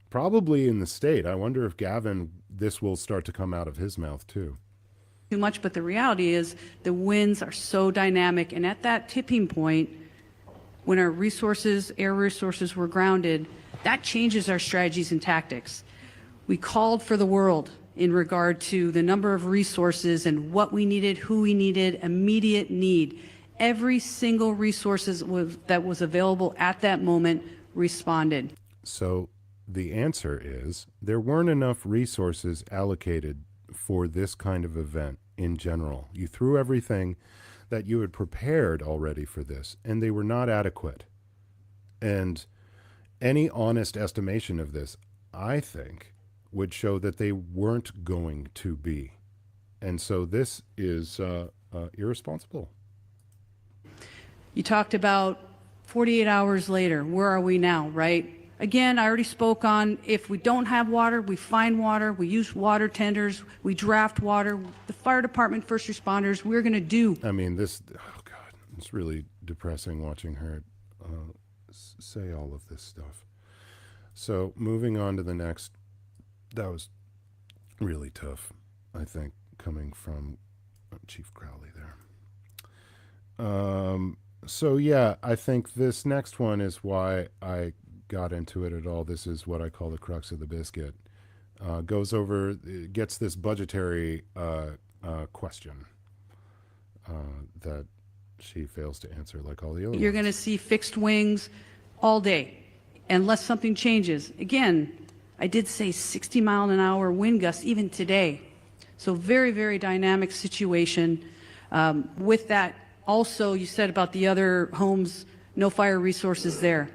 probably in the state. I wonder if Gavin, this will start to come out of his mouth too. Too much, but the reality is the winds are so dynamic, and at that tipping point, when our resources, air resources were grounded, that changes our strategies and tactics. We called for the world in regard to the number of resources and what we needed, who we needed, immediate need. Every single resource that was available at that moment responded. So the answer is there weren't enough resources allocated for this kind of event in general. You threw everything that you had prepared already for this, and they were not adequate. And any honest estimation of this, I think, would show that they weren't going to be. And so this is irresponsible. You talked about 48 hours later. Where are we now, right? Again, I already spoke on if we don't have water, we find water, we use water tenders, we draft water. The fire department, first responders, we're going to do. I mean, this, oh God, it's really depressing watching her say all of this stuff. So moving on to the next, that was really tough, I think, coming from Chief Crowley there. So yeah, I think this next one is why I got into it at all. This is what I call the crux of the biscuit. Goes over, gets this budgetary question that she fails to answer like all the other You're ones. going to see fixed wings all day unless something changes. Again, I did say 60-mile-an-hour wind gusts even today. So very, very dynamic situation. With that, also, you said about the other homes, no fire resources there.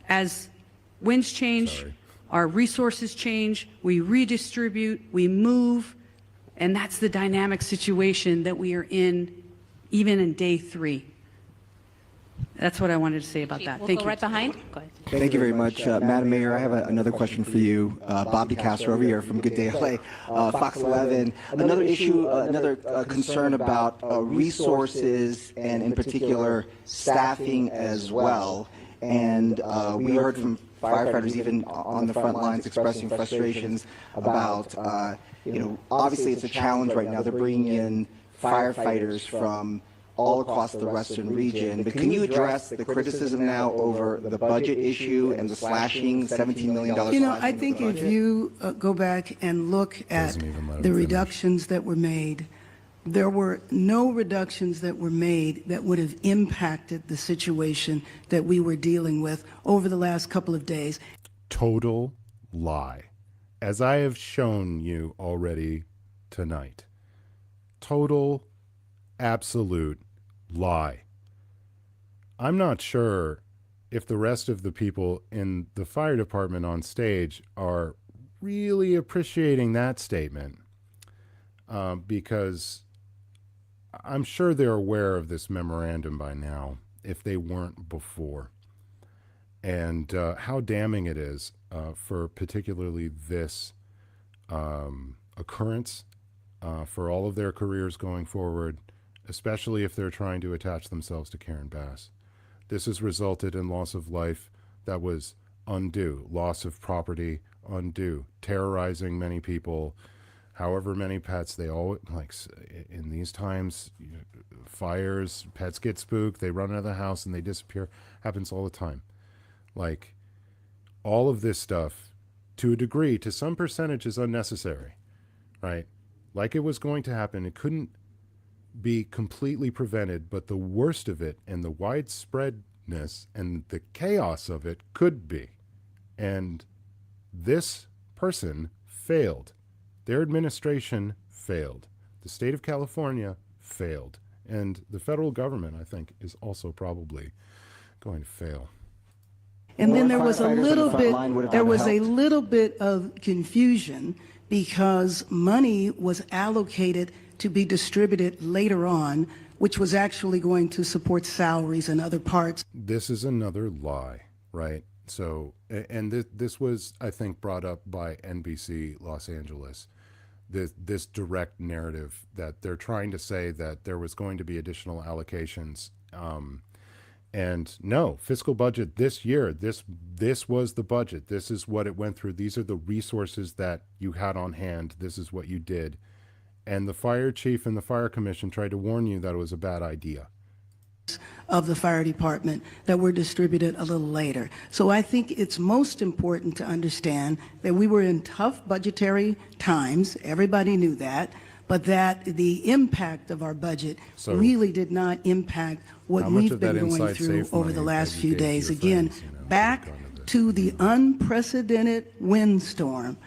As winds change, our resources change, we redistribute, we move, and that's the dynamic situation that we are in even in day 3. That's what I wanted to say about that. We'll Thank go you. right behind. Go ahead. Thank you very much. Madam Mayor, I have another question for you. Bob DeCastro over here from Good Day LA, Fox 11. Another issue, another concern about resources and in particular staffing as well. And we heard from firefighters even on the front lines expressing frustrations about, obviously it's a challenge right now. They're bringing in firefighters from all across the western region. But can you address the criticism now over the budget issue and the slashing, $17 million? I think if you go back and look at the reductions that were made, there were no reductions that were made that would have impacted the situation that we were dealing with over the last couple of days. Total lie. As I have shown you already tonight. Total, absolute lie. I'm not sure if the rest of the people in the fire department on stage are really appreciating that statement, because I'm sure they're aware of this memorandum by now, if they weren't before, and how damning it is for particularly this occurrence for all of their careers going forward, especially if they're trying to attach themselves to Karen Bass. This has resulted in loss of life that was undue, loss of property undue, terrorizing many people, however many pets. They all, like in these times, fires, pets get spooked, they run out of the house and they disappear. Happens all the time. Like, all of this stuff, to a degree, to some percentage, is unnecessary, right? Like it was going to happen. It couldn't be completely prevented, but the worst of it and the widespreadness and the chaos of it could be. And this person failed. Their administration failed. The state of California failed. And the federal government, I think, is also probably going to fail. And then there was a little bit of confusion because money was allocated to be distributed later on, which was actually going to support salaries and other parts. This is another lie, right? So, and this was, I think, brought up by NBC Los Angeles, this direct narrative that they're trying to say that there was going to be additional allocations. And no, fiscal budget this year, this was the budget. This is what it went through. These are the resources that you had on hand. This is what you did. And the fire chief and the fire commission tried to warn you that it was a bad idea. Of the fire department that were distributed a little later. So I think it's most important to understand that we were in tough budgetary times. Everybody knew that. But that the impact of our budget really did not impact what we've been going through over the last few days. Again, back to the unprecedented windstorm,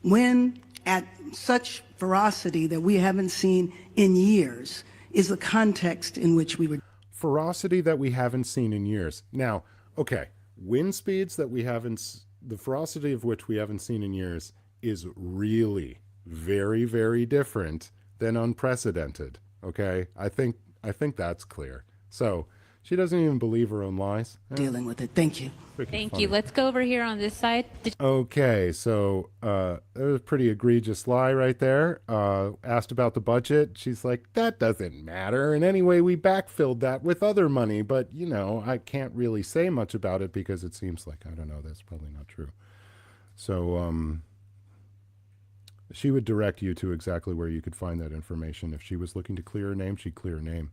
wind at such ferocity that we haven't seen in years, is the context in which we were. Ferocity that we haven't seen in years. Now, okay, wind speeds that we haven't, the ferocity of which we haven't seen in years is really very, very different than unprecedented. Okay, I think that's clear. So she doesn't even believe her own lies. Dealing with it. Thank you. Thank you. Let's go over here on this side. Okay, so there was a pretty egregious lie right there. Asked about the budget. She's like, that doesn't matter. And anyway, we backfilled that with other money. But, you know, I can't really say much about it because it seems like, I don't know, that's probably not true. So she would direct you to exactly where you could find that information. If she was looking to clear her name, she'd clear her name.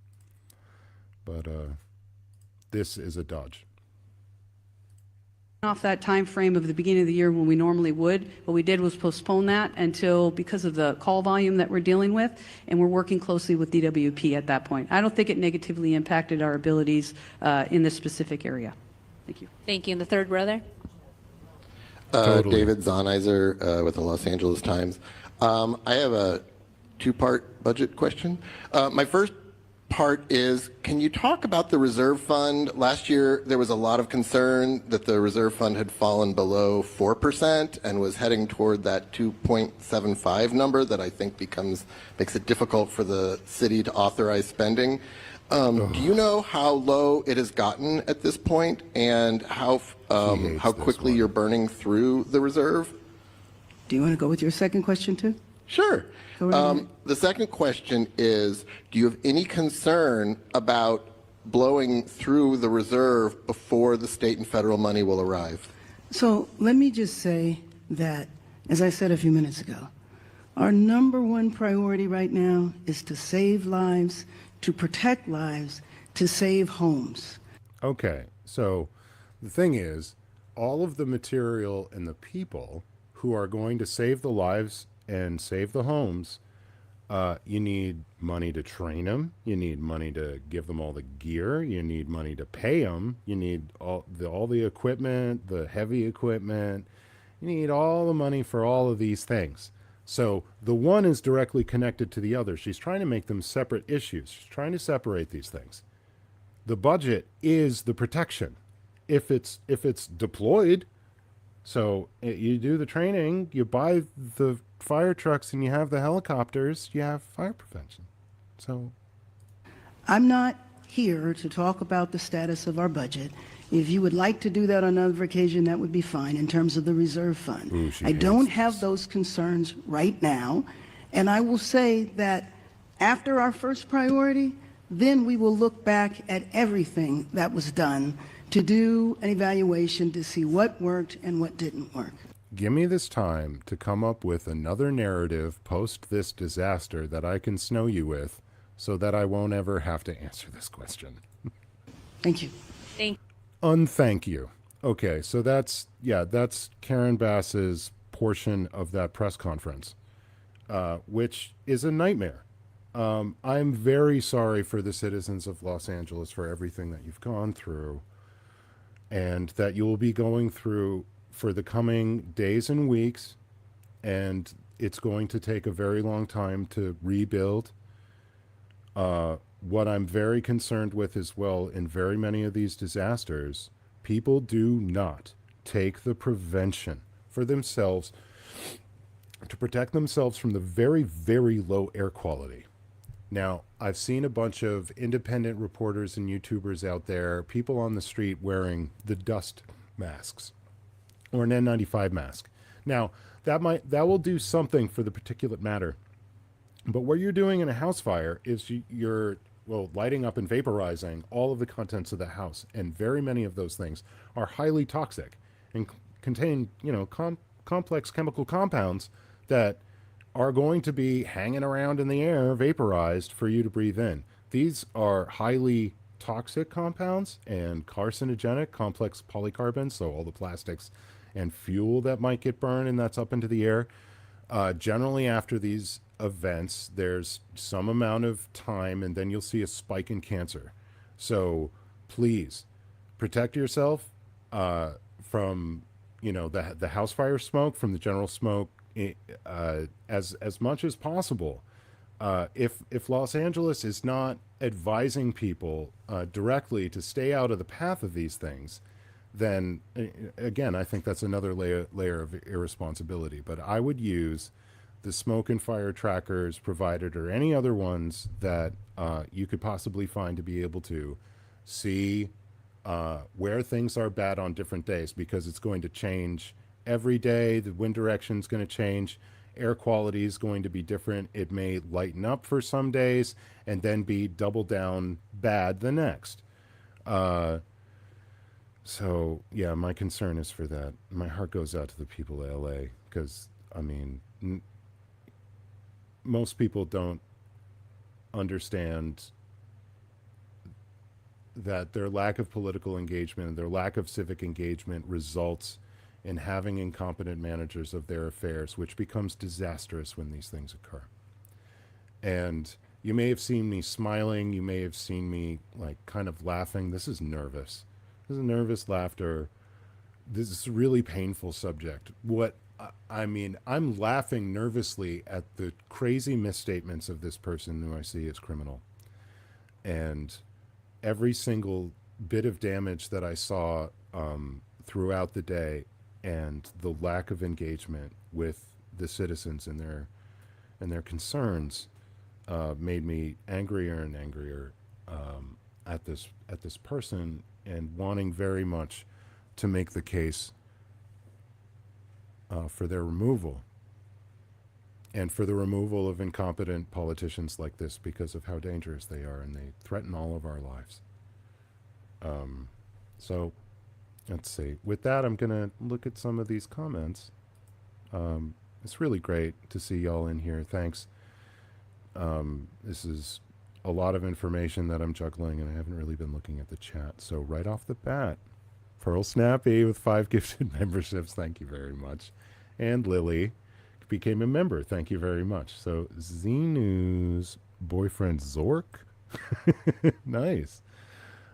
But this is a dodge. Off that time frame of the beginning of the year when we normally would. What we did was postpone that until, because of the call volume that we're dealing with, and we're working closely with DWP at that point. I don't think it negatively impacted our abilities in this specific area. Thank you. Thank you. And the third row there. Totally. David Zahnizer with the Los Angeles Times. I have a two-part budget question. My first part is, can you talk about the reserve fund? Last year, there was a lot of concern that the reserve fund had fallen below 4% and was heading toward that 2.75 number that I think makes it difficult for the city to authorize spending. Do you know how low it has gotten at this point and how quickly you're burning through the reserve? Do you want to go with your second question too? Sure. The second question is, do you have any concern about blowing through the reserve before the state and federal money will arrive? So let me just say that, as I said a few minutes ago, our number one priority right now is to save lives, to protect lives, to save homes. Okay, so the thing is, all of the material and the people who are going to save the lives and save the homes, you need money to train them. You need money to give them all the gear. You need money to pay them. You need all the equipment, the heavy equipment. You need all the money for all of these things. So the one is directly connected to the other. She's trying to make them separate issues. She's trying to separate these things. The budget is the protection. If it's deployed, so you do the training, you buy the fire trucks, and you have the helicopters, you have fire prevention. So I'm not here to talk about the status of our budget. If you would like to do that on another occasion, that would be fine in terms of the reserve fund. Ooh, I don't have those concerns right now. And I will say that after our first priority, then we will look back at everything that was done to do an evaluation to see what worked and what didn't work. Give me this time to come up with another narrative post this disaster that I can snow you with so that I won't ever have to answer this question. Thank you. Thank Unthank you. Okay, so that's Karen Bass's portion of that press conference, which is a nightmare. I'm very sorry for the citizens of Los Angeles for everything that you've gone through and that you will be going through for the coming days and weeks, and it's going to take a very long time to rebuild. What I'm very concerned with as well in very many of these disasters, people do not take the prevention for themselves to protect themselves from the very, very low air quality. Now, I've seen a bunch of independent reporters and YouTubers out there, people on the street wearing the dust masks or an N95 mask. Now, that will do something for the particulate matter. But what you're doing in a house fire is you're lighting up and vaporizing all of the contents of the house. And very many of those things are highly toxic and contain, complex chemical compounds that are going to be hanging around in the air, vaporized for you to breathe in. These are highly toxic compounds and carcinogenic, complex polycarbons, so all the plastics and fuel that might get burned and that's up into the air. Generally after these events, there's some amount of time and then you'll see a spike in cancer. So please protect yourself from, the house fire smoke, from the general smoke, as much as possible. If Los Angeles is not advising people directly to stay out of the path of these things, then again, I think that's another layer of irresponsibility. But I would use the smoke and fire trackers provided or any other ones that you could possibly find to be able to see where things are bad on different days, because it's going to change every day. The wind direction is going to change. Air quality is going to be different. It may lighten up for some days and then be double down bad the next. So yeah, my concern is for that. My heart goes out to the people of LA, because I mean, most people don't understand that their lack of political engagement and their lack of civic engagement results in having incompetent managers of their affairs, which becomes disastrous when these things occur. And you may have seen me smiling, you may have seen me like kind of laughing. This is nervous. This is nervous laughter. This is a really painful subject. I mean, I'm laughing nervously at the crazy misstatements of this person who I see as criminal. And every single bit of damage that I saw throughout the day, and the lack of engagement with the citizens and their concerns made me angrier and angrier at this person, and wanting very much to make the case for their removal, and for the removal of incompetent politicians like this, because of how dangerous they are and they threaten all of our lives. So let's see. With that, I'm going to look at some of these comments. It's really great to see y'all in here. Thanks. This is a lot of information that I'm juggling, and I haven't really been looking at the chat. So right off the bat, Pearl Snappy with 5 gifted memberships. Thank you very much. And Lily became a member. Thank you very much. So Zenu's boyfriend Zork. Nice.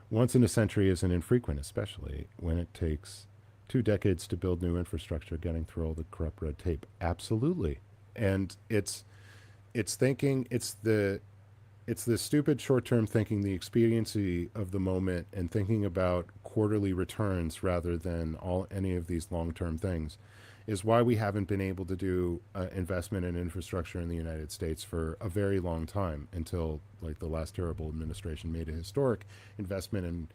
Once in a century isn't infrequent, especially when it takes 2 decades to build new infrastructure, getting through all the corrupt red tape. Absolutely. And it's thinking, it's the stupid short-term thinking, the expediency of the moment, and thinking about quarterly returns rather than any of these long-term things, is why we haven't been able to do investment in infrastructure in the United States for a very long time, until like the last terrible administration made a historic investment in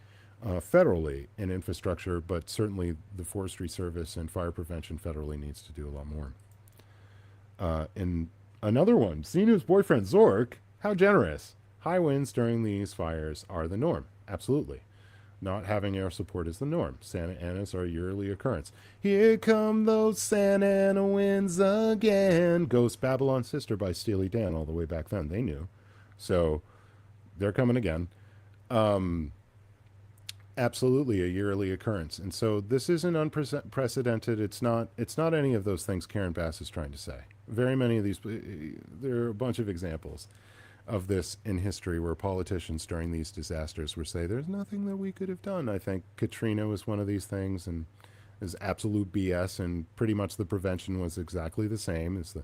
federally in infrastructure, but certainly the Forestry Service and fire prevention federally needs to do a lot more. And another one, Zenu's boyfriend Zork, how generous. High winds during these fires are the norm. Absolutely. Not having air support is the norm. Santa Anas are a yearly occurrence. Here come those Santa Ana winds again. Ghost Babylon Sister by Steely Dan, all the way back then. They knew. So they're coming again. Absolutely a yearly occurrence. And so this isn't unprecedented. It's not any of those things Karen Bass is trying to say. Very many of these, there are a bunch of examples of this in history where politicians during these disasters would say there's nothing that we could have done. I think Katrina was one of these things, and is absolute BS, and pretty much the prevention was exactly the same. As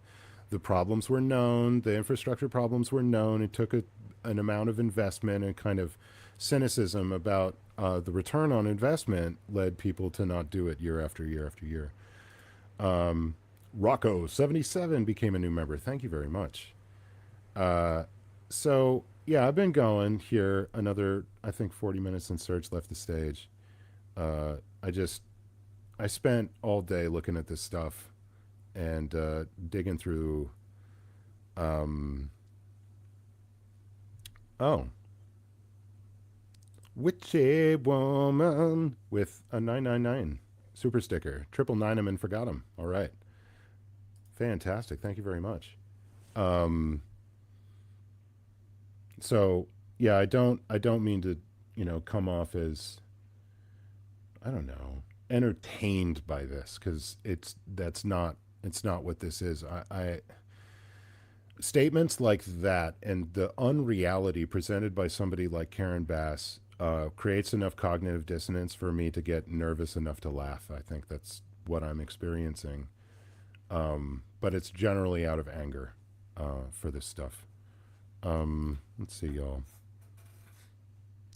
the problems were known, the infrastructure problems were known. It took an amount of investment, and kind of cynicism about the return on investment led people to not do it year after year after year. Rocco77 became a new member. Thank you very much. So yeah, I've been going here another, I think 40 minutes since Serge left the stage. I spent all day looking at this stuff and digging through. Witchy Woman with a 999 super sticker. 999 him and forgot him. All right. Fantastic. Thank you very much. So yeah, I don't mean to, come off as, I don't know, entertained by this, because it's not what this is. Statements like that and the unreality presented by somebody like Karen Bass creates enough cognitive dissonance for me to get nervous enough to laugh. I think that's what I'm experiencing. But it's generally out of anger for this stuff. Let's see, y'all.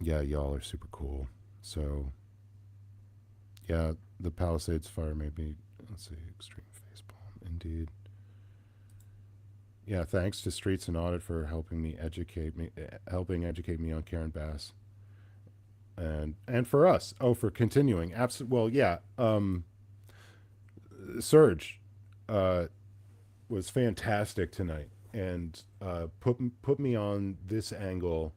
Yeah, y'all are super cool. So Yeah, the Palisades fire made me, let's see, extreme facepalm, indeed. Yeah, thanks to Streets and Audit for helping educate me on Karen Bass. And for us, for continuing. Well, yeah, Serge was fantastic tonight and put me on this angle,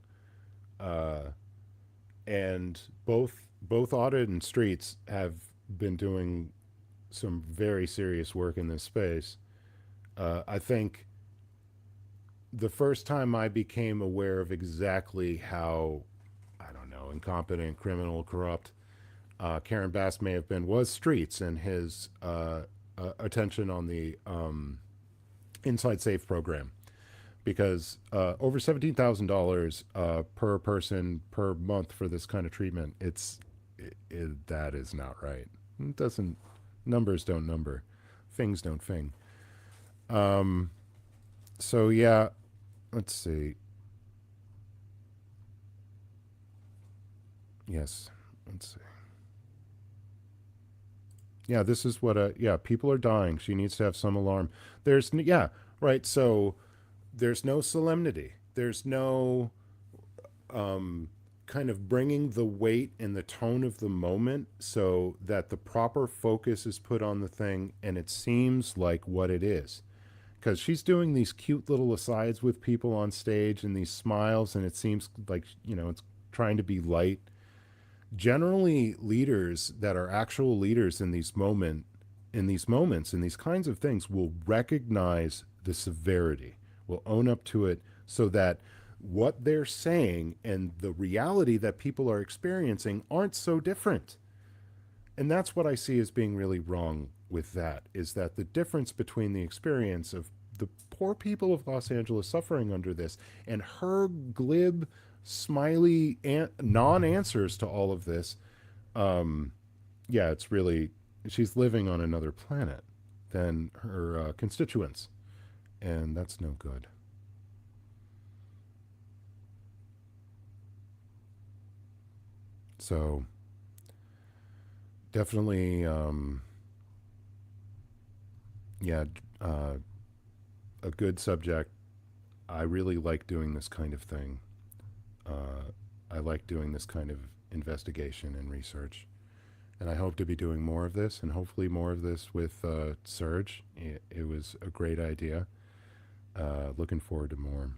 and both Audit and Streets have been doing some very serious work in this space. I think the first time I became aware of exactly how, I don't know, incompetent, criminal, corrupt Karen Bass may have been was Streets and his attention on the Inside Safe program, because over $17,000 per person per month for this kind of treatment, that is not right. It doesn't, numbers don't number, things don't fing. So yeah, let's see. Yes, let's see. Yeah, this is what people are dying. She needs to have some alarm. Right. So there's no solemnity. There's no kind of bringing the weight and the tone of the moment so that the proper focus is put on the thing and it seems like what it is. Because she's doing these cute little asides with people on stage and these smiles, and it seems like, it's trying to be light. Generally, leaders that are actual leaders in these moments, in these kinds of things, will recognize the severity, will own up to it, so that what they're saying and the reality that people are experiencing aren't so different. And that's what I see as being really wrong with that, is that the difference between the experience of the poor people of Los Angeles suffering under this and her glib, smiley non-answers to all of this, it's really, she's living on another planet than her constituents, and that's no good. So definitely, a good subject. I really like doing this kind of thing. I like doing this kind of investigation and research, and I hope to be doing more of this, and hopefully more of this with Serge. It was a great idea. Looking forward to more.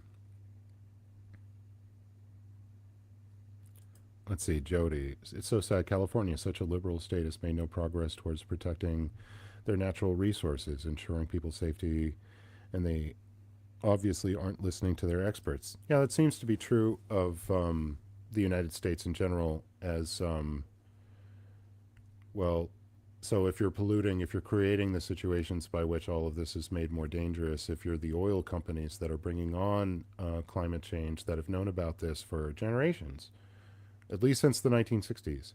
Let's see, Jody. It's so sad. California, such a liberal state, has made no progress towards protecting their natural resources, ensuring people's safety, and they obviously aren't listening to their experts. Yeah, that seems to be true of the United States in general, as so if you're polluting, if you're creating the situations by which all of this is made more dangerous, if you're the oil companies that are bringing on climate change, that have known about this for generations, at least since the 1960s,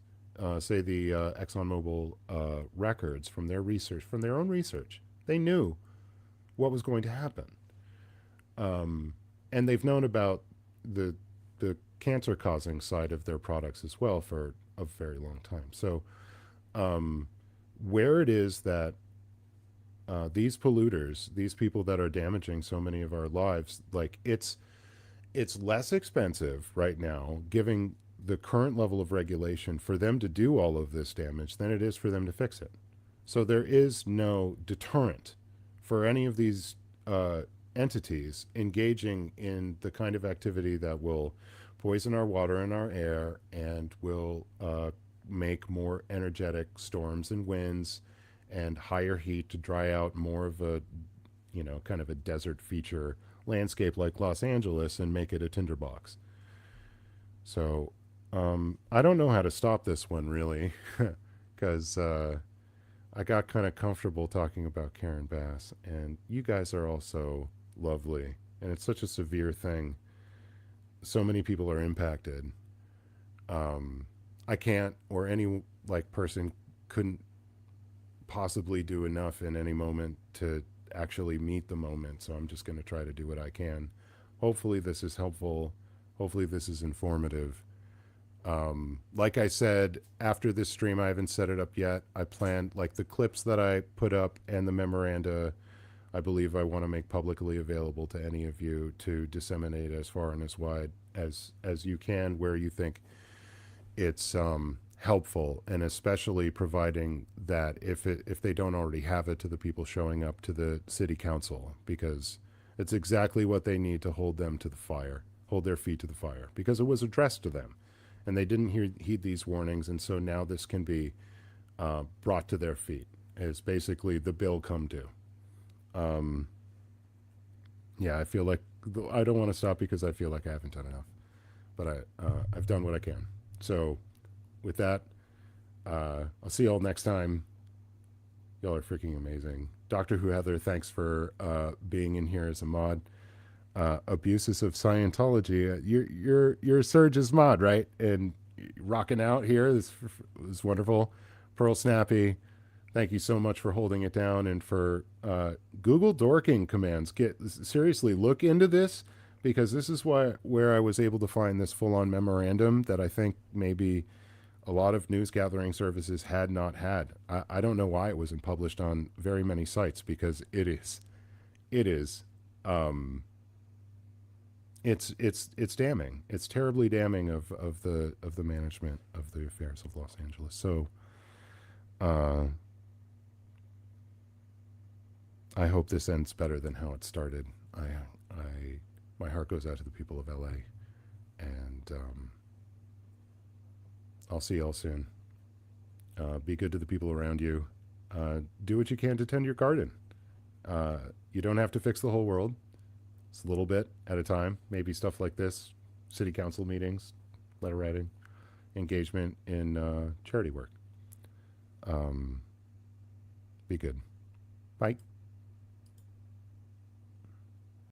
say the ExxonMobil records from their research, from their own research, they knew what was going to happen. And they've known about the cancer-causing side of their products as well for a very long time. So where it is that these polluters, these people that are damaging so many of our lives, like it's less expensive right now, giving the current level of regulation, for them to do all of this damage than it is for them to fix it. So there is no deterrent for any of these entities engaging in the kind of activity that will poison our water and our air and will make more energetic storms and winds and higher heat to dry out more of a, kind of a desert feature landscape like Los Angeles and make it a tinderbox. So I don't know how to stop this one, really, because I got kind of comfortable talking about Karen Bass, and you guys are also lovely, and it's such a severe thing. So many people are impacted. I can't, or any person couldn't possibly do enough in any moment to actually meet the moment, so I'm just going to try to do what I can. Hopefully this is helpful. Hopefully this is informative. Like I said, after this stream, I haven't set it up yet. I plan, like the clips that I put up and the memoranda, I believe I want to make publicly available to any of you to disseminate as far and as wide as you can, where you think it's helpful, and especially providing that if they don't already have it, to the people showing up to the city council, because it's exactly what they need to hold them to the fire, hold their feet to the fire, because it was addressed to them and they didn't heed these warnings. And so now this can be brought to their feet, is basically the bill come due. Yeah, I feel like I don't want to stop because I feel like I haven't done enough, but I've done what I can. So with that, I'll see y'all next time. Y'all are freaking amazing. Dr. Who Heather, thanks for being in here as a mod. Abuses of Scientology. You're Serge's mod, right? And rocking out here. This was wonderful. Pearl Snappy, thank you so much for holding it down, and for Google dorking commands. Seriously, look into this, because this is where I was able to find this full-on memorandum that I think maybe a lot of news gathering services had not had. I don't know why it wasn't published on very many sites, because it is it's damning. It's terribly damning of the management of the affairs of Los Angeles. So I hope this ends better than how it started. My heart goes out to the people of LA, and I'll see y'all soon. Be good to the people around you. Do what you can to tend your garden. You don't have to fix the whole world. It's a little bit at a time. Maybe stuff like this, city council meetings, letter writing, engagement in charity work. Be good. Bye.